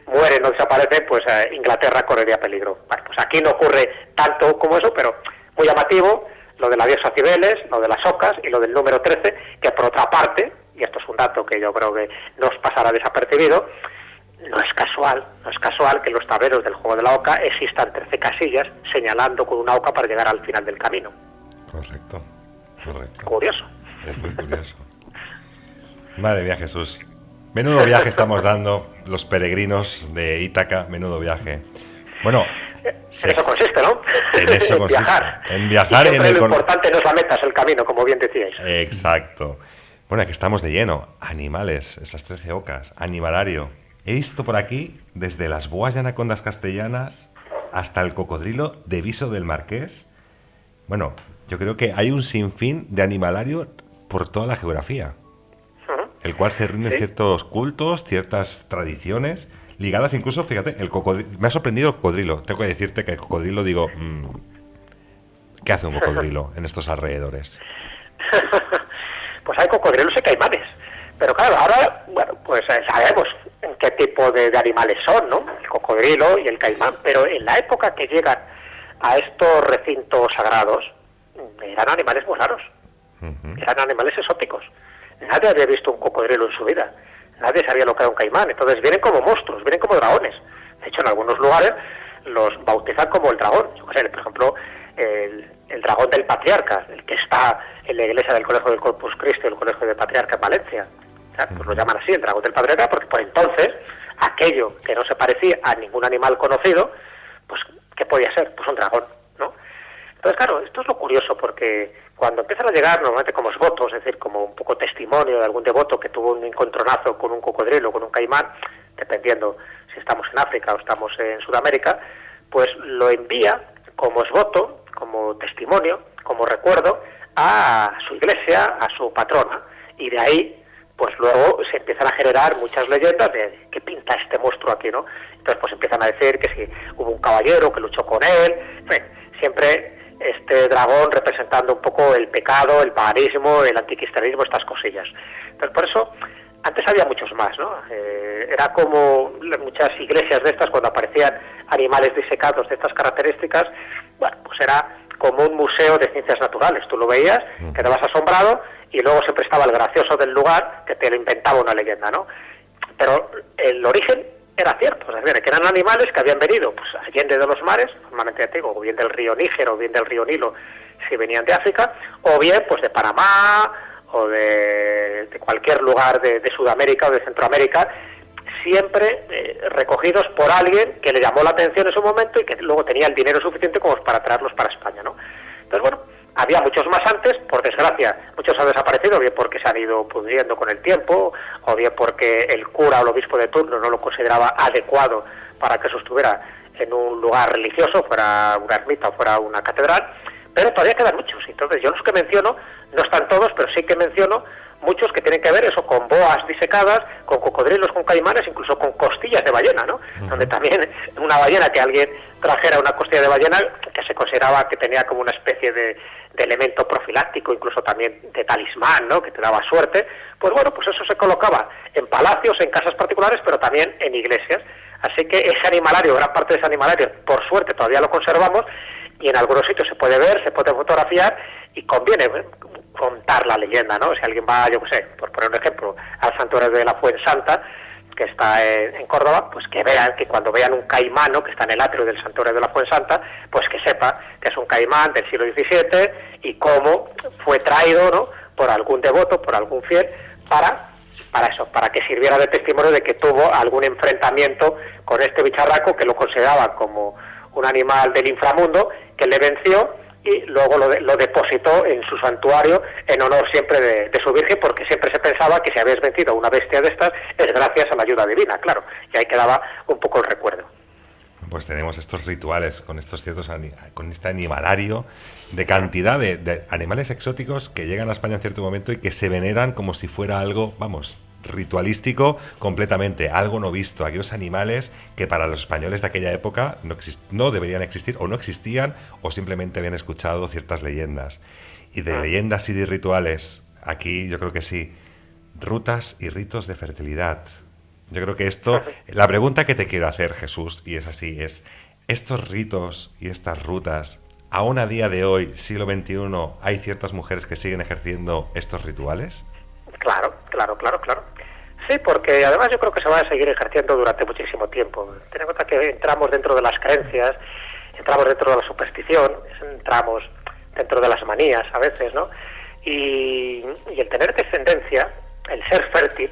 Speaker 3: mueren o desaparecen, pues Inglaterra correría peligro. Bueno, pues aquí no ocurre tanto como eso, pero muy llamativo lo de la diosa Cibeles, lo de las ocas y lo del número 13, que por otra parte, y esto es un dato que yo creo que no os pasará desapercibido, no es casual que en los tableros del juego de la oca existan 13 casillas señalando con una oca para llegar al final del camino.
Speaker 1: Correcto.
Speaker 3: Curioso.
Speaker 1: Es muy curioso. Madre mía, Jesús. Menudo viaje estamos dando los peregrinos de Ítaca, menudo viaje. Bueno,
Speaker 3: en eso consiste, ¿no?
Speaker 1: En eso consiste.
Speaker 3: Viajar.
Speaker 1: En viajar.
Speaker 3: Y siempre lo importante no es la meta, es el camino, como bien decíais.
Speaker 1: Exacto. Bueno, aquí estamos de lleno. Animales, esas 13 ocas, animalario. He visto por aquí, desde las boas y anacondas castellanas hasta el cocodrilo de Viso del Marqués. Bueno, yo creo que hay un sinfín de animalario por toda la geografía, el cual se rinden ciertos cultos, ciertas tradiciones, ligadas incluso, fíjate, el cocodrilo. Me ha sorprendido el cocodrilo. Tengo que decirte que el cocodrilo, digo, ¿qué hace un cocodrilo en estos alrededores?
Speaker 3: Pues hay cocodrilos y caimanes. Pero claro, ahora, bueno, pues sabemos en qué tipo de animales son, ¿no? El cocodrilo y el caimán. Pero en la época que llegan a estos recintos sagrados, eran animales muy raros. Eran animales exóticos. Nadie había visto un cocodrilo en su vida. Nadie sabía lo que era un caimán. Entonces vienen como monstruos, vienen como dragones. De hecho, en algunos lugares los bautizan como el dragón. Yo qué sé, por ejemplo, el dragón del patriarca, el que está en la iglesia del Colegio del Corpus Christi, el Colegio del Patriarca en Valencia. Pues lo llaman así, el dragón del patriarca, porque por entonces aquello que no se parecía a ningún animal conocido, pues ¿qué podía ser? Pues un dragón, ¿no? Entonces, claro, esto es lo curioso, porque cuando empiezan a llegar, normalmente como esbotos, es decir, como un poco testimonio de algún devoto que tuvo un encontronazo con un cocodrilo, con un caimán, dependiendo si estamos en África o estamos en Sudamérica, pues lo envía como esboto, como testimonio, como recuerdo, a su iglesia, a su patrona, y de ahí pues luego se empiezan a generar muchas leyendas de qué pinta este monstruo aquí, ¿no? Entonces pues empiezan a decir que si hubo un caballero que luchó con él, en fin, siempre este dragón representando un poco el pecado, el paganismo, el anticristianismo, estas cosillas. Entonces por eso Antes había muchos más, ¿no? Era como muchas iglesias de estas, cuando aparecían animales disecados de estas características, bueno, pues era como un museo de ciencias naturales. Tú lo veías, quedabas asombrado, y luego siempre estaba el gracioso del lugar que te lo inventaba una leyenda, ¿no? Pero el origen era cierto, es decir, que eran animales que habían venido, pues, allende de los mares, normalmente te digo, o bien del río Níger, o bien del río Nilo, si venían de África, o bien, pues, de Panamá, o de cualquier lugar de Sudamérica o de Centroamérica, siempre recogidos por alguien que le llamó la atención en su momento y que luego tenía el dinero suficiente como para traerlos para España, ¿no? Entonces, bueno, había muchos más antes, por desgracia, muchos han desaparecido, bien porque se han ido pudriendo con el tiempo, o bien porque el cura o el obispo de turno no lo consideraba adecuado para que eso estuviera en un lugar religioso, fuera una ermita o fuera una catedral, pero todavía quedan muchos. Entonces, yo los que menciono, no están todos, pero sí que menciono muchos que tienen que ver eso con boas disecadas, con cocodrilos, con caimanes, incluso con costillas de ballena, ¿no? Donde también una ballena, que alguien trajera una costilla de ballena, que se consideraba que tenía como una especie de elemento profiláctico, incluso también de talismán, ¿no? Que te daba suerte, pues bueno, pues eso se colocaba en palacios, en casas particulares, pero también en iglesias. Así que ese animalario, gran parte de ese animalario, por suerte todavía lo conservamos, y en algunos sitios se puede ver, se puede fotografiar, y conviene contar la leyenda, ¿no? Si alguien va, yo qué sé, por poner un ejemplo, al santuario de la Fuensanta, que está en Córdoba, pues que vean, que cuando vean un caimán, ¿no?, que está en el atrio del santuario de la Fuensanta, pues que sepa que es un caimán del siglo XVII y cómo fue traído, ¿no?, por algún devoto, por algún fiel, para eso, para que sirviera de testimonio de que tuvo algún enfrentamiento con este bicharraco, que lo consideraba como un animal del inframundo, que le venció y luego lo depositó en su santuario en honor siempre de su Virgen, porque siempre se pensaba que si habías vencido a una bestia de estas es gracias a la ayuda divina, claro, y ahí quedaba un poco el recuerdo.
Speaker 1: Pues tenemos estos rituales con con este animalario de cantidad de animales exóticos que llegan a España en cierto momento y que se veneran como si fuera algo, vamos, ritualístico completamente, algo no visto, aquellos animales que para los españoles de aquella época no deberían existir, o no existían, o simplemente habían escuchado ciertas leyendas. Y de leyendas y de rituales, aquí yo creo que sí, rutas y ritos de fertilidad. Yo creo que esto, la pregunta que te quiero hacer, Jesús, y es así, es, ¿estos ritos y estas rutas, aún a día de hoy, siglo XXI, hay ciertas mujeres que siguen ejerciendo estos rituales?
Speaker 3: Claro. Sí, porque además yo creo que se va a seguir ejerciendo durante muchísimo tiempo. Ten en cuenta que entramos dentro de las creencias, entramos dentro de la superstición, entramos dentro de las manías a veces, ¿no? Y el tener descendencia, el ser fértil,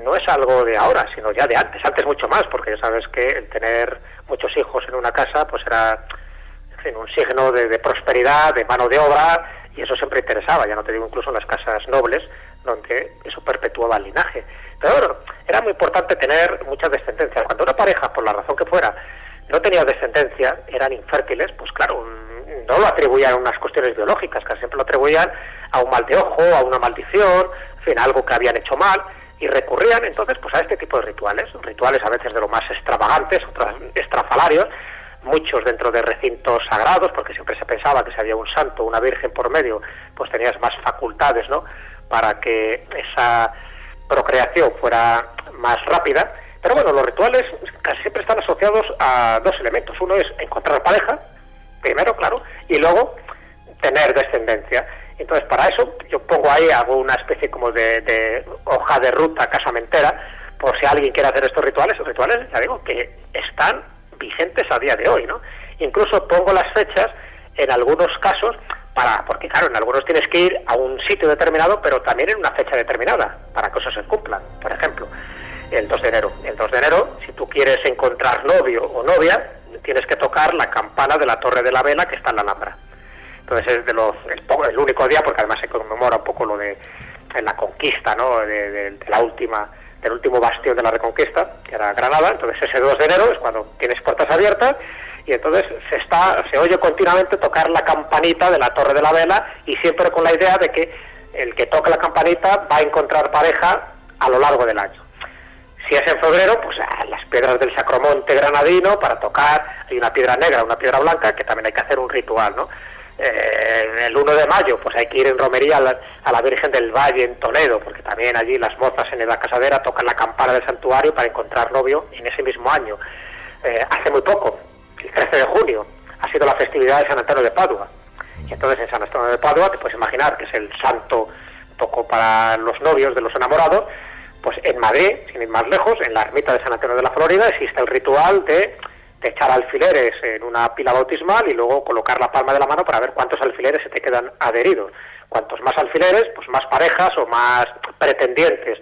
Speaker 3: no es algo de ahora, sino ya de antes mucho más, porque ya sabes que el tener muchos hijos en una casa pues era, en fin, un signo de prosperidad, de mano de obra, y eso siempre interesaba, ya no te digo incluso en las casas nobles, donde eso perpetuaba el linaje. Pero bueno, era muy importante tener mucha descendencia. Cuando una pareja, por la razón que fuera, no tenía descendencia, eran infértiles, pues claro, no lo atribuían a unas cuestiones biológicas, casi siempre lo atribuían a un mal de ojo, a una maldición, en fin, a algo que habían hecho mal, y recurrían entonces pues a este tipo de rituales a veces de lo más extravagantes, otros estrafalarios, muchos dentro de recintos sagrados, porque siempre se pensaba que si había un santo, una virgen por medio, pues tenías más facultades, ¿no?, para que esa procreación fuera más rápida. Pero bueno, los rituales casi siempre están asociados a dos elementos. Uno es encontrar pareja, primero, claro, y luego tener descendencia. Entonces, para eso yo pongo ahí, hago una especie como de hoja de ruta casamentera, por si alguien quiere hacer estos rituales, ya digo, que están vigentes a día de hoy, ¿no? Incluso pongo las fechas en algunos casos, porque claro, en algunos tienes que ir a un sitio determinado, pero también en una fecha determinada, para que eso se cumpla. Por ejemplo, el 2 de enero. El 2 de enero, si tú quieres encontrar novio o novia, tienes que tocar la campana de la Torre de la Vela, que está en la Alhambra. Entonces es el único día, porque además se conmemora un poco lo de la conquista, ¿no?, del último bastión de la Reconquista, que era Granada. Entonces ese 2 de enero es cuando tienes puertas abiertas, y entonces se oye continuamente tocar la campanita de la Torre de la Vela, y siempre con la idea de que el que toca la campanita va a encontrar pareja a lo largo del año. Si es en febrero, pues las piedras del Sacromonte granadino para tocar, hay una piedra negra, una piedra blanca, que también hay que hacer un ritual, ¿no? El 1 de mayo, pues hay que ir en romería a la Virgen del Valle en Toledo, porque también allí las mozas en la casadera tocan la campana del santuario para encontrar novio en ese mismo año. Hace muy poco, el 13 de junio, ha sido la festividad de San Antonio de Padua. Y entonces en San Antonio de Padua, te puedes imaginar que es el santo poco para los novios de los enamorados, pues en Madrid, sin ir más lejos, en la ermita de San Antonio de la Florida, existe el ritual de echar alfileres en una pila bautismal y luego colocar la palma de la mano para ver cuántos alfileres se te quedan adheridos. Cuantos más alfileres, pues más parejas o más pretendientes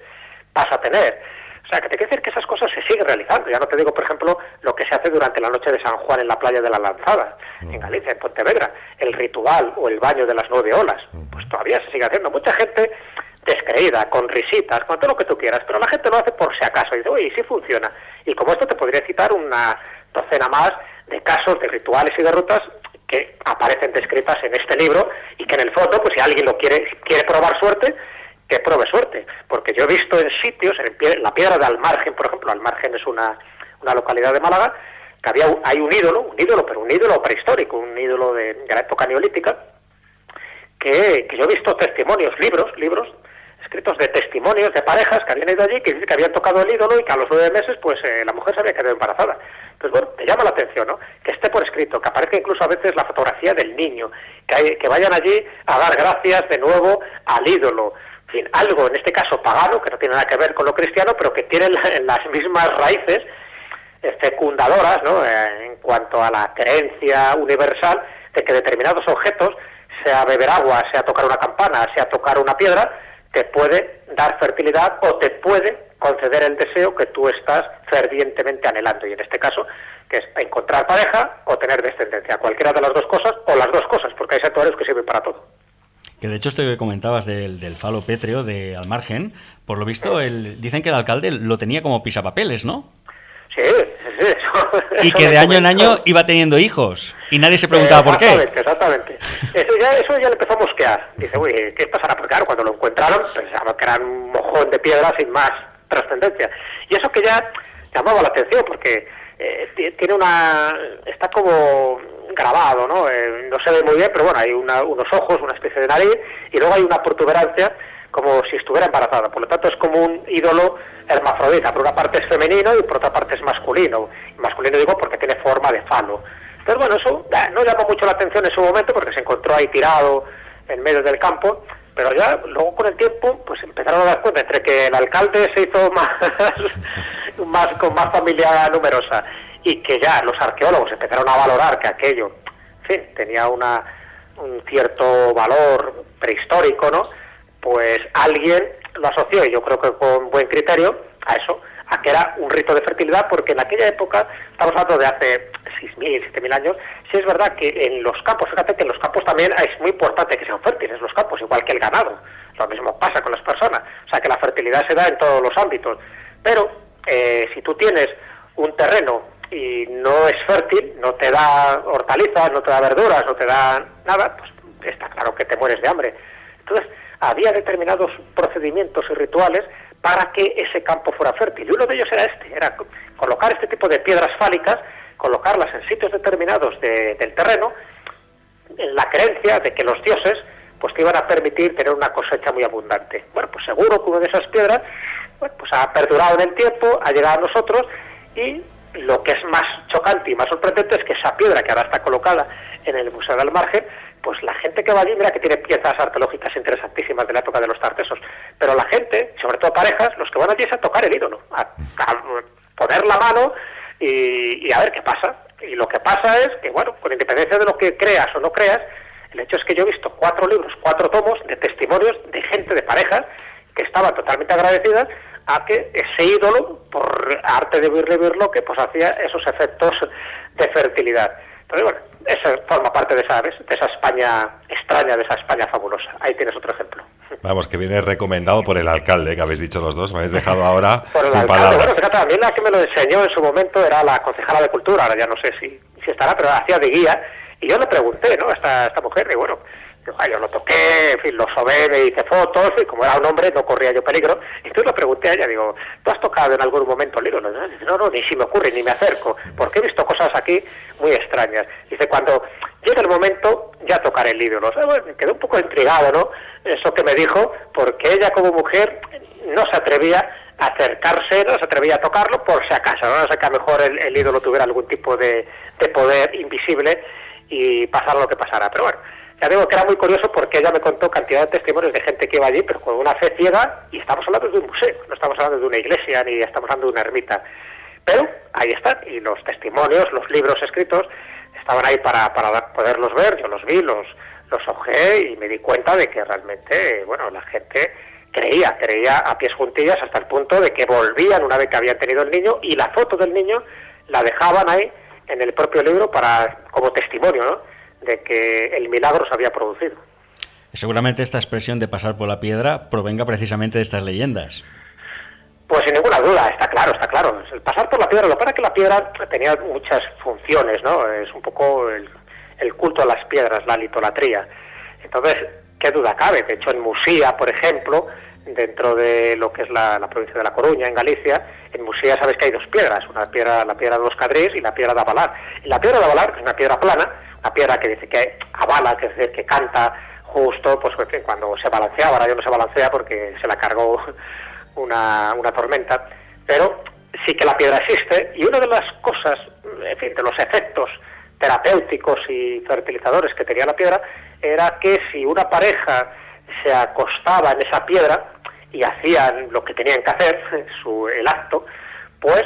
Speaker 3: vas a tener. O sea, que te quiere decir que esas cosas se siguen realizando. Ya no te digo, por ejemplo, lo que se hace durante la noche de San Juan en la playa de la Lanzada, en Galicia, en Pontevedra, el ritual o el baño de las 9 olas. Pues todavía se sigue haciendo. Mucha gente descreída, con risitas, con todo lo que tú quieras, pero la gente lo hace por si acaso. Y dice, oye, sí funciona. Y como esto te podría citar una docena más de casos de rituales y de rutas que aparecen descritas en este libro y que en el fondo, pues si alguien lo quiere probar suerte, que pruebe suerte, porque yo he visto en sitios, en la Piedra de Almargen, por ejemplo, Almargen es una localidad de Málaga, que hay un ídolo, pero un ídolo prehistórico, un ídolo de la época neolítica, que yo he visto testimonios, libros escritos de testimonios de parejas que habían ido allí, que dicen que habían tocado el ídolo y que a los 9 meses, pues la mujer se había quedado embarazada. Pues bueno, te llama la atención, ¿no? Que esté por escrito, que aparezca incluso a veces la fotografía del niño, que vayan allí a dar gracias de nuevo al ídolo. En fin, algo, en este caso pagano, que no tiene nada que ver con lo cristiano, pero que tiene las mismas raíces fecundadoras, ¿no? En cuanto a la creencia universal de que determinados objetos, sea beber agua, sea tocar una campana, sea tocar una piedra, te puede dar fertilidad o te puede conceder el deseo que tú estás fervientemente anhelando. Y en este caso, que es encontrar pareja o tener descendencia. Cualquiera de las dos cosas o las dos cosas, porque hay santuarios que sirven para todo.
Speaker 2: Que de hecho esto que comentabas del falo pétreo de Almargen, por lo visto dicen que el alcalde lo tenía como pisapapeles, ¿no?
Speaker 3: Sí, eso
Speaker 2: y que de año en año iba teniendo hijos y nadie se preguntaba por qué.
Speaker 3: Exactamente. Eso ya le empezó a mosquear. Dice, uy, ¿qué pasará? Porque claro, cuando lo encontraron pensaban que era un mojón de piedra sin más trascendencia. Y eso que ya llamaba la atención porque tiene está como grabado, ¿no? No se ve muy bien, pero bueno, hay unos ojos, una especie de nariz, y luego hay una protuberancia como si estuviera embarazada. Por lo tanto, es como un ídolo hermafrodita. Por una parte es femenino y por otra parte es masculino. Masculino digo porque tiene forma de falo. Entonces, bueno, eso no llamó mucho la atención en su momento porque se encontró ahí tirado en medio del campo, pero ya luego con el tiempo pues empezaron a dar cuenta entre que el alcalde se hizo con más familia numerosa y que ya los arqueólogos empezaron a valorar que aquello, en fin, tenía un cierto valor prehistórico, ¿no? Pues alguien lo asoció, y yo creo que con buen criterio, a eso, a que era un rito de fertilidad, porque en aquella época, estamos hablando de hace 6.000, 7.000 años, sí es verdad que en los campos, fíjate que en los campos también es muy importante que sean fértiles los campos, igual que el ganado, lo mismo pasa con las personas, o sea que la fertilidad se da en todos los ámbitos, pero si tú tienes un terreno y no es fértil, no te da hortalizas, no te da verduras, no te da nada, pues está claro que te mueres de hambre. Entonces, había determinados procedimientos y rituales para que ese campo fuera fértil. Y uno de ellos era colocar este tipo de piedras fálicas, colocarlas en sitios determinados del terreno, en la creencia de que los dioses pues te iban a permitir tener una cosecha muy abundante. Bueno, pues seguro que una de esas piedras pues ha perdurado en el tiempo, ha llegado a nosotros, y lo que es más chocante y más sorprendente es que esa piedra que ahora está colocada en el Museo del Almargen, pues la gente que va allí, mira que tiene piezas arqueológicas interesantísimas de la época de los tartesos, pero la gente, sobre todo parejas, los que van allí es a tocar el ídolo, a poner la mano y a ver qué pasa. Y lo que pasa es que, bueno, con independencia de lo que creas o no creas, el hecho es que yo he visto 4 libros, 4 tomos de testimonios de gente, de parejas, que estaban totalmente agradecidas a que ese ídolo, por arte de birlo, que pues hacía esos efectos de fertilidad. Entonces, bueno, eso forma parte de esa España extraña, de esa España fabulosa. Ahí tienes otro ejemplo.
Speaker 1: Vamos, que viene recomendado por el alcalde, que habéis dicho los dos, me habéis dejado ahora sin
Speaker 3: alcalde,
Speaker 1: palabras.
Speaker 3: Bueno, fíjate, también la que me lo enseñó en su momento era la concejala de Cultura, ahora ya no sé si estará, pero hacía de guía, y yo le pregunté, ¿no?, a esta mujer, y bueno, Digo, yo lo toqué, en fin, lo sobé, me hice fotos, y como era un hombre no corría yo peligro. Y entonces le pregunté a ella, digo, ¿tú has tocado en algún momento el libro? Dice, no, ni si me ocurre, ni me acerco, porque he visto cosas aquí muy extrañas. Dice, cuando llegue el momento, ya tocaré el libro. O sea, bueno, me quedé un poco intrigado, ¿no? Eso que me dijo, porque ella como mujer no se atrevía a acercarse, no se atrevía a tocarlo por si acaso, ¿no? O sea, que a lo mejor el ídolo tuviera algún tipo de poder invisible y pasara lo que pasara. Pero bueno, ya digo que era muy curioso porque ella me contó cantidad de testimonios de gente que iba allí, pero con una fe ciega, y estamos hablando de un museo, no estamos hablando de una iglesia, ni estamos hablando de una ermita. Pero ahí están, y los testimonios, los libros escritos, estaban ahí para poderlos ver. Yo los vi, los ojeé y me di cuenta de que realmente, bueno, la gente creía a pies juntillas hasta el punto de que volvían una vez que habían tenido el niño, y la foto del niño la dejaban ahí en el propio libro como testimonio, ¿no?, de que el milagro se había producido.
Speaker 2: Seguramente esta expresión de pasar por la piedra provenga precisamente de estas leyendas.
Speaker 3: Pues sin ninguna duda, está claro. El pasar por la piedra, lo que pasa es que la piedra tenía muchas funciones, ¿no? Es un poco el culto a las piedras, la litolatría. Entonces, qué duda cabe. De hecho, en Musía, por ejemplo, dentro de lo que es la provincia de La Coruña, en Galicia, en Musía sabes que hay dos piedras, la piedra de los Cadrís y la piedra de Avalar. Y la piedra de Avalar, que es una piedra plana, una piedra que dice que avala, que es decir, que canta justo, pues cuando se balanceaba. Ahora ya no se balancea porque se la cargó una tormenta, pero sí que la piedra existe, y una de las cosas, en fin, de los efectos terapéuticos y fertilizadores que tenía la piedra, era que si una pareja se acostaba en esa piedra y hacían lo que tenían que hacer, el acto, pues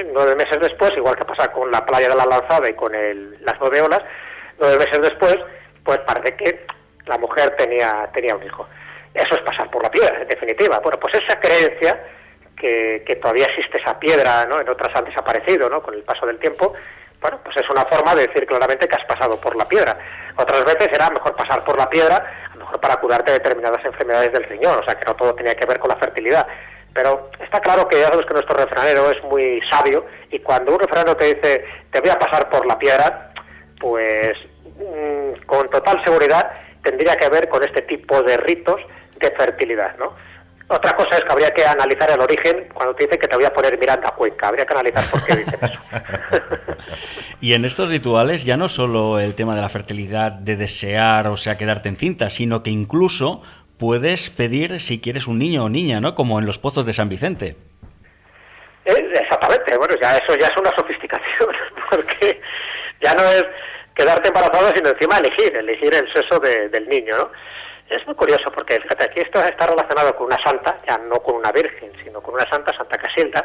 Speaker 3: 9 meses después, igual que pasa con la playa de la Lanzada y con las 9 olas, 9 meses después, pues parece que la mujer tenía un hijo. Eso es pasar por la piedra, en definitiva. Bueno, pues esa creencia, que todavía existe esa piedra, ¿no?, en otras han desaparecido, ¿no?, con el paso del tiempo, bueno, pues es una forma de decir claramente que has pasado por la piedra. Otras veces era mejor pasar por la piedra, a lo mejor para curarte de determinadas enfermedades del riñón, o sea que no todo tenía que ver con la fertilidad. Pero está claro que ya sabes que nuestro refranero es muy sabio, y cuando un refranero te dice, te voy a pasar por la piedra, pues con total seguridad tendría que ver con este tipo de ritos de fertilidad, ¿no? Otra cosa es que habría que analizar el origen cuando te dicen que te voy a poner Miranda Cuenca. Habría que analizar por qué dicen eso.
Speaker 2: Y en estos rituales ya no solo el tema de la fertilidad, de desear, o sea, quedarte encinta, sino que incluso puedes pedir si quieres un niño o niña, ¿no?, como en los pozos de San Vicente.
Speaker 3: Exactamente. Bueno, eso ya es una sofisticación, porque ya no es quedarte embarazado, sino encima elegir el sexo del niño, ¿no? Es muy curioso porque, fíjate, aquí esto está relacionado con una santa, ya no con una virgen, sino con una santa, Santa Casilda,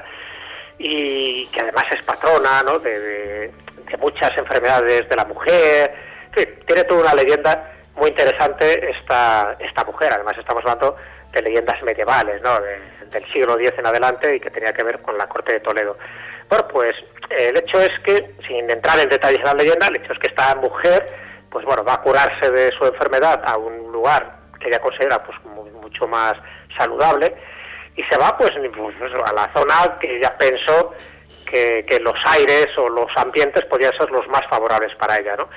Speaker 3: y que además es patrona, ¿no?, de muchas enfermedades de la mujer. En fin, tiene toda una leyenda muy interesante esta mujer. Además estamos hablando de leyendas medievales, ¿no?, del siglo X en adelante, y que tenía que ver con la corte de Toledo. Bueno, pues el hecho es que, sin entrar en detalles de la leyenda, el hecho es que esta mujer, pues bueno, va a curarse de su enfermedad a un lugar que ella considera pues mucho más saludable, y se va pues a la zona que ella pensó que los aires o los ambientes podían ser los más favorables para ella, ¿no?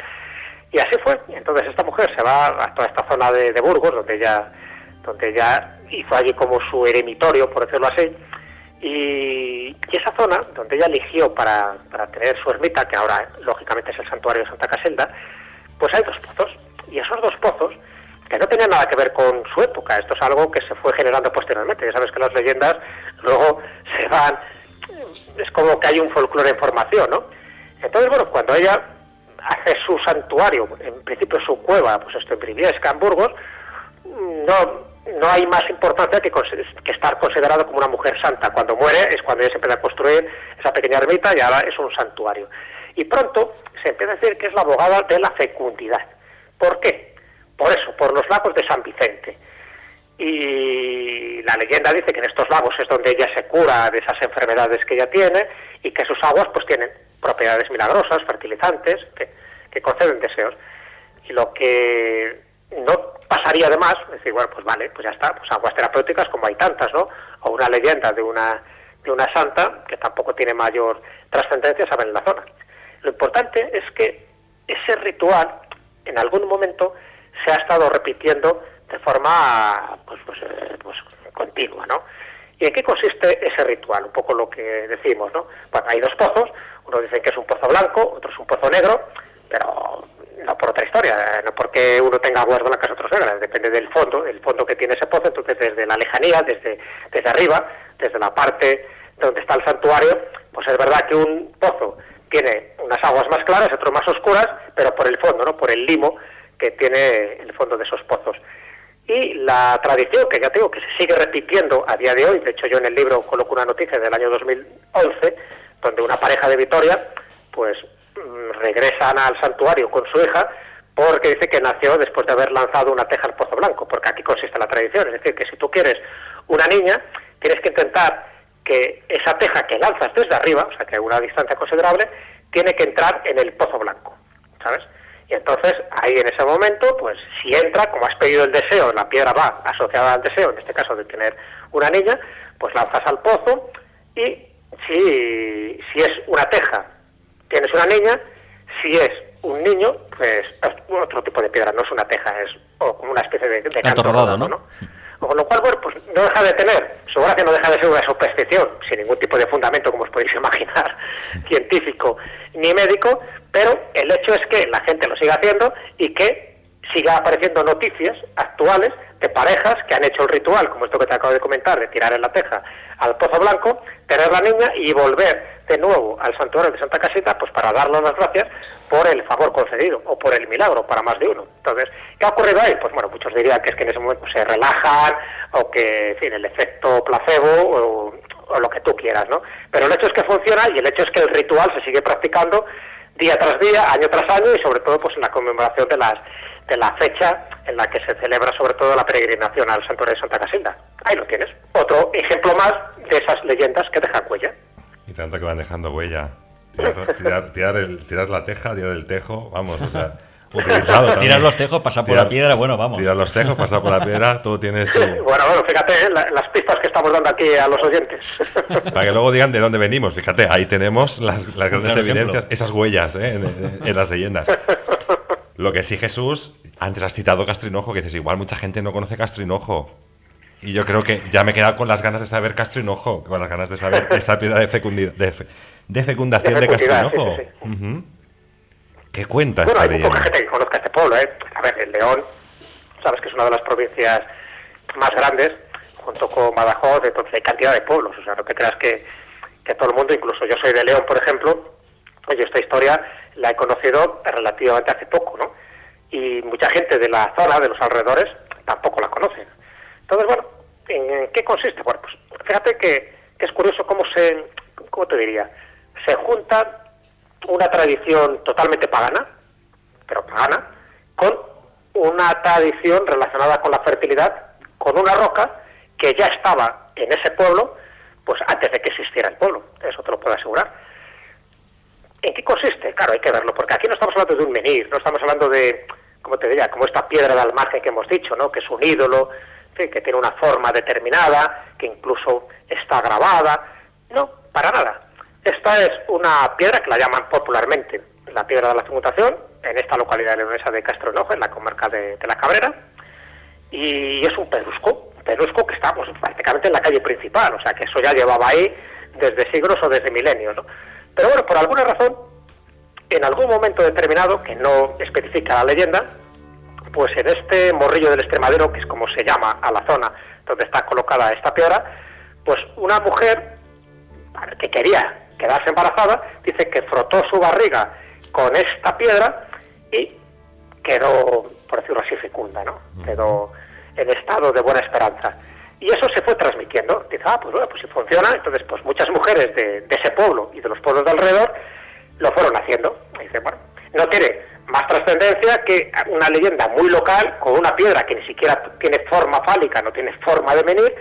Speaker 3: Y así fue. Entonces esta mujer se va a toda esta zona de Burgos, donde ella hizo allí como su eremitorio, por decirlo así, y esa zona donde ella eligió para tener su ermita, que ahora lógicamente es el santuario de Santa Casilda, pues hay 2 pozos, y esos 2 pozos, que no tenían nada que ver con su época, esto es algo que se fue generando posteriormente. Ya sabes que las leyendas luego se van, es como que hay un folclore en formación, ¿no? Entonces, bueno, cuando ella hace su santuario, en principio su cueva, pues esto en Briviesca, en Burgos, no hay más importancia que estar considerado como una mujer santa. Cuando muere es cuando ella se empieza a construir esa pequeña ermita, y ahora es un santuario. Y pronto se empieza a decir que es la abogada de la fecundidad. ¿Por qué? Por eso, por los lagos de San Vicente. Y la leyenda dice que en estos lagos es donde ella se cura de esas enfermedades que ella tiene, y que sus aguas pues tienen propiedades milagrosas, fertilizantes, que conceden deseos. Y lo que no pasaría además, es decir, bueno, pues vale, pues ya está, pues aguas terapéuticas como hay tantas, ¿no? O una leyenda de una santa que tampoco tiene mayor trascendencia, saben, en la zona. Lo importante es que ese ritual en algún momento se ha estado repitiendo de forma pues continua, ¿no? ¿Y en qué consiste ese ritual? Un poco lo que decimos, ¿no? Bueno, hay dos pozos, uno dice que es un pozo blanco, otro es un pozo negro, pero no por otra historia, no porque uno tenga aguas blancas, otros negras, depende del fondo que tiene ese pozo. Entonces, desde la lejanía, desde arriba, desde la parte donde está el santuario, pues es verdad que un pozo tiene unas aguas más claras, otras más oscuras, pero por el fondo, ¿no? Por el limo que tiene el fondo de esos pozos. Y la tradición, que ya te digo, que se sigue repitiendo a día de hoy, de hecho yo en el libro coloco una noticia del año 2011, donde una pareja de Vitoria, pues regresan al santuario con su hija, porque dice que nació después de haber lanzado una teja al Pozo Blanco, porque aquí consiste la tradición, es decir, que si tú quieres una niña, tienes que intentar que esa teja que lanzas desde arriba, o sea que a una distancia considerable, tiene que entrar en el Pozo Blanco, ¿sabes? Y entonces, ahí en ese momento, pues si entra, como has pedido el deseo, la piedra va asociada al deseo, en este caso de tener una niña, pues lanzas al pozo, y si es una teja, tienes una niña, si es un niño, pues es otro tipo de piedra, no es una teja, es como una especie de canto rodado, ¿no? Con lo cual, bueno, pues no deja de tener, su gracia no deja de ser una superstición, sin ningún tipo de fundamento, como os podéis imaginar, científico ni médico, pero el hecho es que la gente lo siga haciendo y que siga apareciendo noticias actuales de parejas que han hecho el ritual, como esto que te acabo de comentar, de tirar en la teja al Pozo Blanco, tener la niña y volver de nuevo al santuario de Santa Casita, pues para darle las gracias por el favor concedido, o por el milagro, para más de uno. Entonces, ¿qué ha ocurrido ahí? Pues bueno, muchos dirían que es que en ese momento se relajan, o que, en fin, el efecto placebo, o lo que tú quieras, ¿no? Pero el hecho es que funciona, y el hecho es que el ritual se sigue practicando día tras día, año tras año, y sobre todo pues en la conmemoración de la fecha en la que se celebra sobre todo la peregrinación al santuario de Santa Casilda. Ahí lo tienes. Otro ejemplo más de esas leyendas que dejan huella.
Speaker 1: Y tanto que van dejando huella. Tirar la teja, tirar el tejo, vamos, o sea, utilizado también.
Speaker 2: Tirar los tejos, pasar por la piedra, bueno, vamos.
Speaker 1: Tirar los tejos, pasar por la piedra, todo tiene su...
Speaker 3: Bueno, fíjate, las pistas que estamos dando aquí a los oyentes.
Speaker 1: Para que luego digan de dónde venimos, fíjate, ahí tenemos las grandes evidencias, esas huellas en las leyendas. Lo que sí, Jesús, antes has citado Castrinojo, que dices, igual mucha gente no conoce Castrinojo. Y yo creo que ya me he quedado con las ganas de saber Castrinojo, con las ganas de saber esa piedra de fecundación de Castrinojo.
Speaker 3: Sí.
Speaker 1: Uh-huh. ¿Qué cuenta
Speaker 3: esta
Speaker 1: leyenda?
Speaker 3: Hay poca gente que conozca este pueblo, ¿eh? A ver, el León, sabes que es una de las provincias más grandes, junto con Badajoz, entonces hay cantidad de pueblos, o sea, no te creas que todo el mundo, incluso yo soy de León, por ejemplo, oye, esta historia la he conocido relativamente hace poco, ¿no? Y mucha gente de la zona, de los alrededores, tampoco la conoce. Entonces, bueno, ¿en qué consiste? Bueno, pues fíjate que es curioso cómo te diría, se junta una tradición totalmente pagana, pero pagana, con una tradición relacionada con la fertilidad, con una roca que ya estaba en ese pueblo, pues antes de que existiera el pueblo, eso te lo puedo asegurar. ¿En qué consiste? Claro, hay que verlo, porque aquí no estamos hablando de un menhir, no estamos hablando de, como te diría, como esta piedra de almaje que hemos dicho, ¿no? Que es un ídolo, que tiene una forma determinada, que incluso está grabada. No, para nada. Esta es una piedra que la llaman popularmente la piedra de la fecundación, en esta localidad leonesa de Castrinojo, en la comarca de la Cabrera, y es un pedrusco que está pues, prácticamente en la calle principal, o sea que eso ya llevaba ahí desde siglos o desde milenios, ¿no? Pero bueno, por alguna razón, en algún momento determinado, que no especifica la leyenda, pues en este morrillo del Extremadero, que es como se llama a la zona donde está colocada esta piedra, pues una mujer que quería quedarse embarazada, dice que frotó su barriga con esta piedra y quedó, por decirlo así, fecunda, ¿no? Quedó en estado de buena esperanza. Y eso se fue transmitiendo. Dice, pues bueno, pues si funciona, entonces pues muchas mujeres de ese pueblo y de los pueblos de alrededor lo fueron haciendo. Y dice, bueno, no tiene más trascendencia que una leyenda muy local con una piedra que ni siquiera tiene forma fálica, no tiene forma de menir,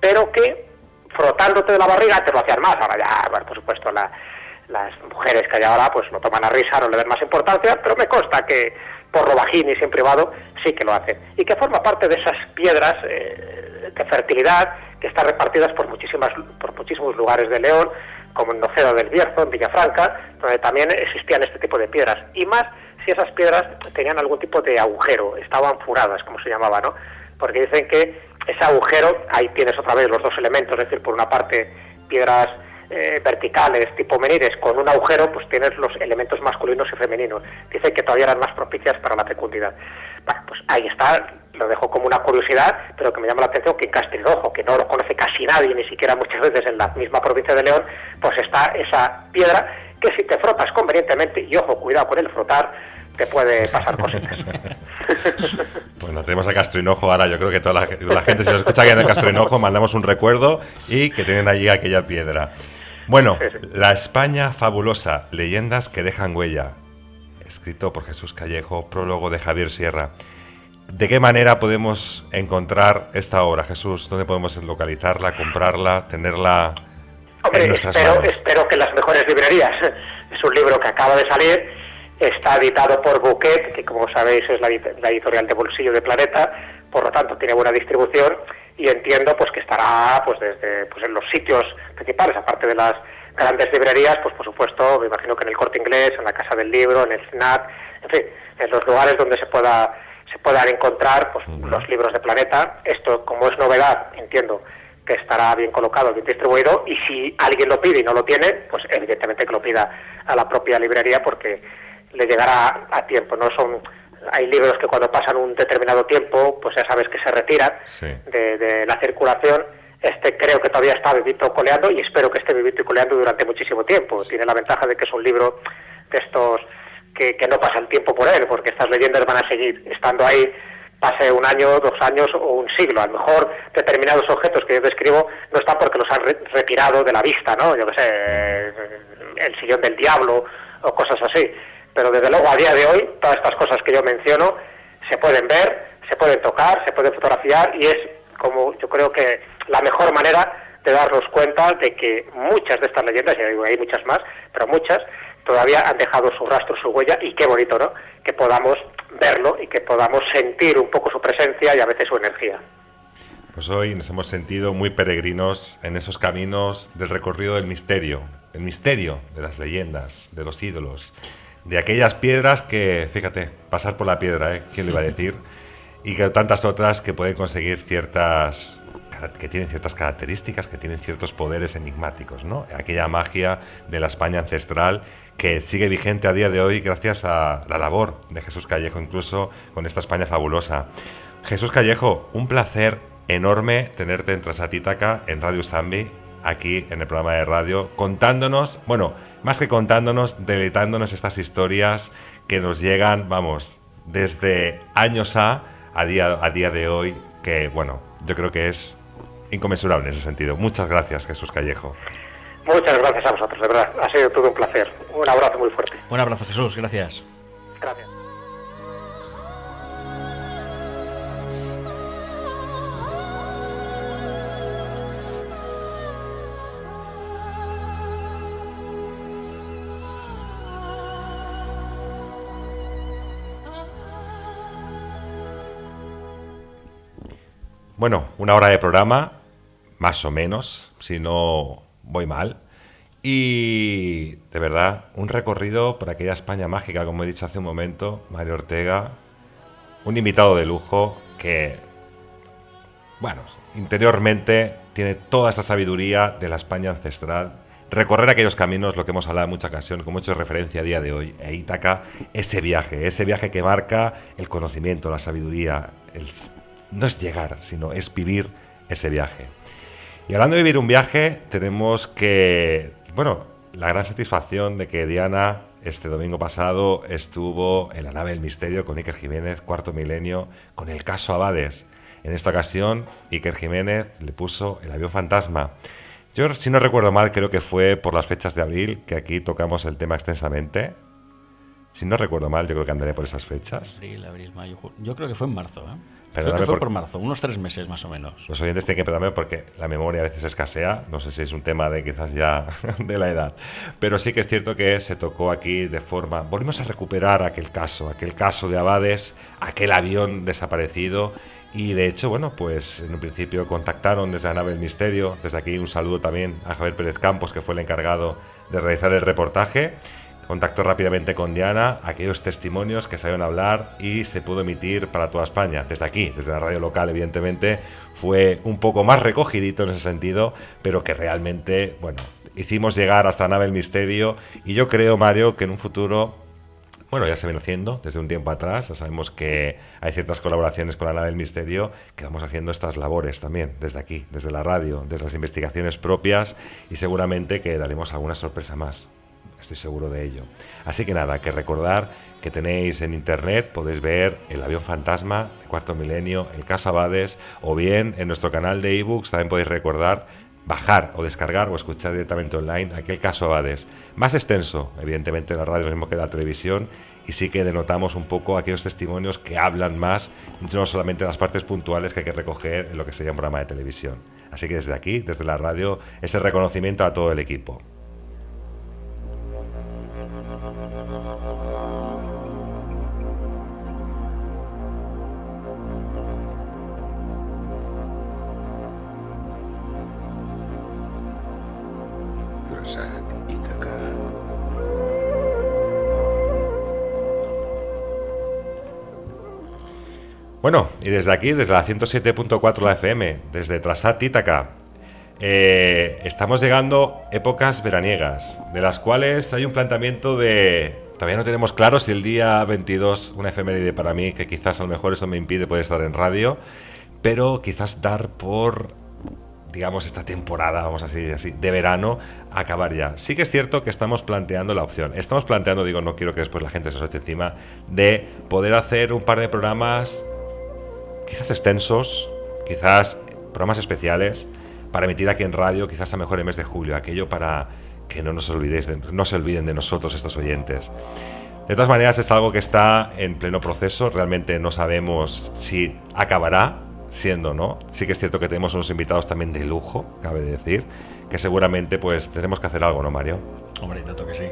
Speaker 3: pero que frotándote de la barriga te lo hacían más. Ahora ya, bueno, por supuesto, las mujeres que hay ahora pues no toman a risa, no le dan más importancia, pero me consta que por lo bajín y en privado sí que lo hacen. Y que forma parte de esas piedras de fertilidad que están repartidas por muchísimos lugares de León, como en Noceda del Bierzo, en Villafranca, donde también existían este tipo de piedras. Y más si esas piedras tenían algún tipo de agujero, estaban furadas, como se llamaba, ¿no? Porque dicen que ese agujero, ahí tienes otra vez los dos elementos, es decir, por una parte piedras verticales tipo menires con un agujero, pues tienes los elementos masculinos y femeninos. Dicen que todavía eran más propicias para la fecundidad. Bueno, pues ahí está, lo dejo como una curiosidad, pero que me llama la atención que en Castrillojo, que no lo conoce casi nadie, ni siquiera muchas veces en la misma provincia de León, pues está esa piedra que si te frotas convenientemente, y ojo, cuidado con el frotar, te puede pasar cositas.
Speaker 1: Bueno, tenemos a Castro Hinojo ahora, yo creo que toda la gente, si nos escucha aquí en Castro Hinojo, mandamos un recuerdo y que tienen allí aquella piedra. Bueno,
Speaker 3: Sí, sí.
Speaker 1: La España fabulosa, leyendas que dejan huella, escrito por Jesús Callejo, prólogo de Javier Sierra. ¿De qué manera podemos encontrar esta obra, Jesús? ¿Dónde podemos localizarla, comprarla, tenerla en nuestras manos?
Speaker 3: Espero que en las mejores librerías. Es un libro que acaba de salir, está editado por Buquet, que como sabéis es la editorial de bolsillo de Planeta, por lo tanto tiene buena distribución, y entiendo pues que estará pues desde pues en los sitios principales, aparte de las grandes librerías, pues por supuesto, me imagino que en el Corte Inglés, en la Casa del Libro, en el FNAC, en fin, en los lugares donde se puedan encontrar pues los libros de Planeta. Esto, como es novedad, entiendo que estará bien colocado, bien distribuido, y si alguien lo pide y no lo tiene, pues evidentemente que lo pida a la propia librería porque le llegará a tiempo. Hay libros que cuando pasan un determinado tiempo, pues ya sabes que se retiran
Speaker 1: Sí.
Speaker 3: de la circulación. Este creo que todavía está vivito y coleando, y espero que esté vivito y coleando durante muchísimo tiempo. Tiene la ventaja de que es un libro de estos que no pasa el tiempo por él, porque estas leyendas van a seguir estando ahí, pase un año, 2 años o un siglo. A lo mejor determinados objetos que yo describo no están porque los han retirado de la vista, ¿no? Yo qué sé, el sillón del diablo o cosas así. Pero desde luego a día de hoy todas estas cosas que yo menciono se pueden ver, se pueden tocar, se pueden fotografiar, y es como yo creo que la mejor manera de darnos cuenta de que muchas de estas leyendas, ya digo, hay muchas más, pero muchas todavía han dejado su rastro, su huella, y qué bonito, ¿no?, que podamos verlo y que podamos sentir un poco su presencia y a veces su energía.
Speaker 1: Pues hoy nos hemos sentido muy peregrinos en esos caminos del recorrido del misterio, el misterio de las leyendas, de los ídolos, de aquellas piedras que, fíjate, pasar por la piedra, ¿quién le iba a decir? Y que tantas otras que pueden conseguir que tienen ciertas características, que tienen ciertos poderes enigmáticos, ¿no? Aquella magia de la España ancestral que sigue vigente a día de hoy gracias a la labor de Jesús Callejo, incluso con esta España fabulosa. Jesús Callejo, un placer enorme tenerte en Trasat Ítaca, en Radio Zambi, aquí en el programa de radio, contándonos, bueno, más que contándonos, deleitándonos estas historias que nos llegan, vamos, desde años a día de hoy, que, bueno, yo creo que es inconmensurable en ese sentido. Muchas gracias, Jesús Callejo.
Speaker 3: Muchas gracias a vosotros, de verdad, ha sido todo un placer. Un abrazo muy fuerte.
Speaker 2: Un abrazo, Jesús, gracias.
Speaker 3: Gracias.
Speaker 1: Bueno, una hora de programa, más o menos, si no voy mal. Y de verdad, un recorrido por aquella España mágica, como he dicho hace un momento, Mario Ortega, un invitado de lujo que, bueno, interiormente tiene toda esta sabiduría de la España ancestral. Recorrer aquellos caminos, lo que hemos hablado en mucha ocasión, como he hecho referencia a día de hoy, e Ítaca, ese viaje que marca el conocimiento, la sabiduría, no es llegar, sino es vivir ese viaje. Y hablando de vivir un viaje, tenemos que, bueno, la gran satisfacción de que Diana este domingo pasado estuvo en la nave del misterio con Iker Jiménez, Cuarto Milenio, con el caso Abades. En esta ocasión, Iker Jiménez le puso el avión fantasma. Yo, si no recuerdo mal, creo que fue por las fechas de abril que aquí tocamos el tema extensamente. Si no recuerdo mal, yo creo que andaré por esas fechas.
Speaker 2: Abril, mayo, junio. Yo creo que fue en marzo, ¿eh?
Speaker 1: Perdóname,
Speaker 2: creo que fue por marzo, unos 3 meses más o menos.
Speaker 1: Los oyentes tienen que perdonarme porque la memoria a veces escasea. No sé si es un tema de quizás ya de la edad. Pero sí que es cierto que se tocó aquí de forma... Volvimos a recuperar aquel caso de Abades, aquel avión desaparecido. Y de hecho, bueno, pues en un principio contactaron desde la nave del misterio. Desde aquí un saludo también a Javier Pérez Campos, que fue el encargado de realizar el reportaje. contactó rápidamente con Diana aquellos testimonios que salieron a hablar y se pudo emitir para toda España. Desde aquí, desde la radio local, evidentemente, fue un poco más recogidito en ese sentido, pero que realmente, bueno, hicimos llegar hasta la nave del misterio, y yo creo, Mario, que en un futuro, bueno, ya se viene haciendo desde un tiempo atrás, ya sabemos que hay ciertas colaboraciones con la nave del misterio, que vamos haciendo estas labores también, desde aquí, desde la radio, desde las investigaciones propias, y seguramente que daremos alguna sorpresa más. Estoy seguro de ello. Así que nada, que recordar que tenéis en internet, podéis ver El avión fantasma de Cuarto Milenio, el caso Abades, o bien en nuestro canal de ebooks también podéis recordar bajar o descargar o escuchar directamente online aquel caso Abades. Más extenso, evidentemente, la radio, lo mismo que la televisión, y sí que denotamos un poco aquellos testimonios que hablan más, no solamente las partes puntuales que hay que recoger en lo que sería un programa de televisión. Así que desde aquí, desde la radio, ese reconocimiento a todo el equipo. Bueno, y desde aquí, desde la 107.4 la FM, desde Trasat Ítaca, estamos llegando épocas veraniegas, de las cuales hay un planteamiento de... Todavía no tenemos claro si el día 22, una efeméride para mí, que quizás a lo mejor eso me impide poder estar en radio, pero quizás dar por, digamos, esta temporada, vamos así, de verano, acabar ya. Sí que es cierto que estamos planteando la opción. Estamos planteando, digo, no quiero que después la gente se os eche encima, de poder hacer un par de programas quizás extensos, quizás programas especiales, para emitir aquí en radio, quizás a mejor el mes de julio, aquello para que no se olviden de nosotros, estos oyentes. De todas maneras, es algo que está en pleno proceso, realmente no sabemos si acabará siendo, ¿no? Sí que es cierto que tenemos unos invitados también de lujo, cabe decir, que seguramente pues tenemos que hacer algo, ¿no, Mario?
Speaker 2: Hombre, tanto que sí.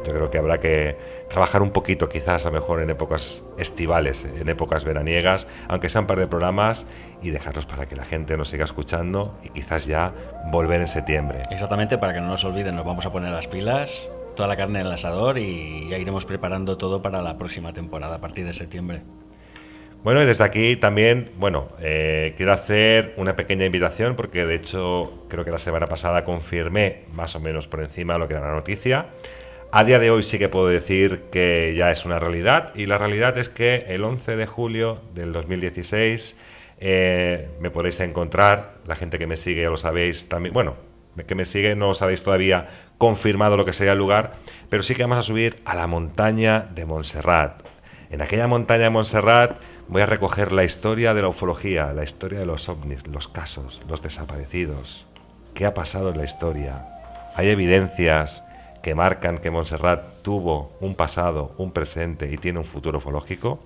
Speaker 1: Yo creo que habrá que trabajar un poquito, quizás a lo mejor en épocas estivales, en épocas veraniegas, aunque sean un par de programas, y dejarlos para que la gente nos siga escuchando y quizás ya volver en septiembre.
Speaker 2: Exactamente, para que no nos olviden, nos vamos a poner las pilas, toda la carne en el asador, y ya iremos preparando todo para la próxima temporada a partir de septiembre.
Speaker 1: Bueno, y desde aquí también, quiero hacer una pequeña invitación, porque de hecho creo que la semana pasada confirmé más o menos por encima lo que era la noticia. A día de hoy sí que puedo decir que ya es una realidad, y la realidad es que el 11 de julio del 2016 me podréis encontrar, la gente que me sigue ya lo sabéis también, bueno, que me sigue no os habéis todavía confirmado lo que sería el lugar, pero sí que vamos a subir a la montaña de Montserrat. En aquella montaña de Montserrat voy a recoger la historia de la ufología, la historia de los ovnis, los casos, los desaparecidos. ¿Qué ha pasado en la historia? Hay evidencias que marcan que Montserrat tuvo un pasado, un presente y tiene un futuro ufológico.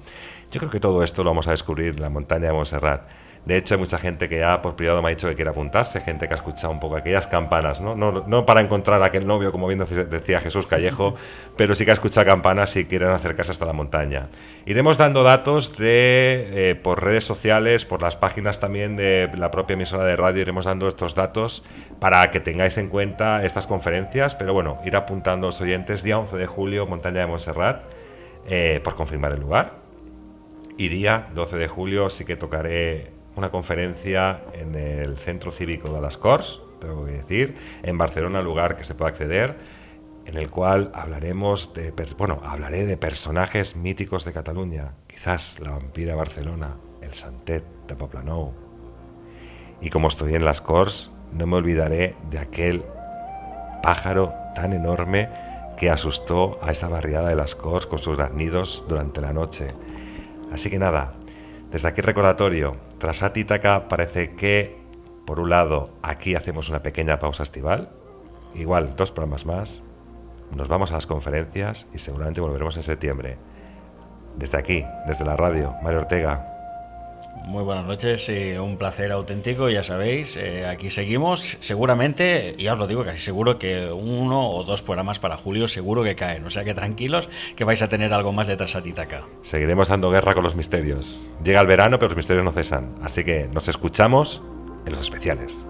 Speaker 1: Yo creo que todo esto lo vamos a descubrir en la montaña de Montserrat. De hecho, hay mucha gente que ya por privado me ha dicho que quiere apuntarse, gente que ha escuchado un poco aquellas campanas, no para encontrar a aquel novio, como bien decía Jesús Callejo, pero sí que ha escuchado campanas y quieren acercarse hasta la montaña. Iremos dando datos por redes sociales, por las páginas también de la propia emisora de radio, iremos dando estos datos para que tengáis en cuenta estas conferencias, pero bueno, ir apuntando a los oyentes, día 11 de julio, montaña de Montserrat, por confirmar el lugar, y día 12 de julio sí que tocaré una conferencia en el Centro Cívico de las Corts, tengo que decir, en Barcelona, lugar que se puede acceder, en el cual hablaré de personajes míticos de Cataluña, quizás la vampira de Barcelona, el Santet de Poblenou. Y como estoy en las Corts, no me olvidaré de aquel pájaro tan enorme que asustó a esa barriada de las Corts con sus graznidos durante la noche. Así que nada, desde aquí recordatorio, Trasat Ítaca parece que, por un lado, aquí hacemos una pequeña pausa estival, igual 2 programas más, nos vamos a las conferencias y seguramente volveremos en septiembre. Desde aquí, desde la radio, Mario Ortega.
Speaker 2: Muy buenas noches, un placer auténtico, ya sabéis, aquí seguimos, seguramente, ya os lo digo, casi seguro que 1 o 2 programas para julio seguro que caen, o sea que tranquilos que vais a tener algo más de Trasat Ítaca.
Speaker 1: Seguiremos dando guerra con los misterios. Llega el verano, pero los misterios no cesan, así que nos escuchamos en los especiales.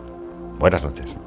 Speaker 1: Buenas noches.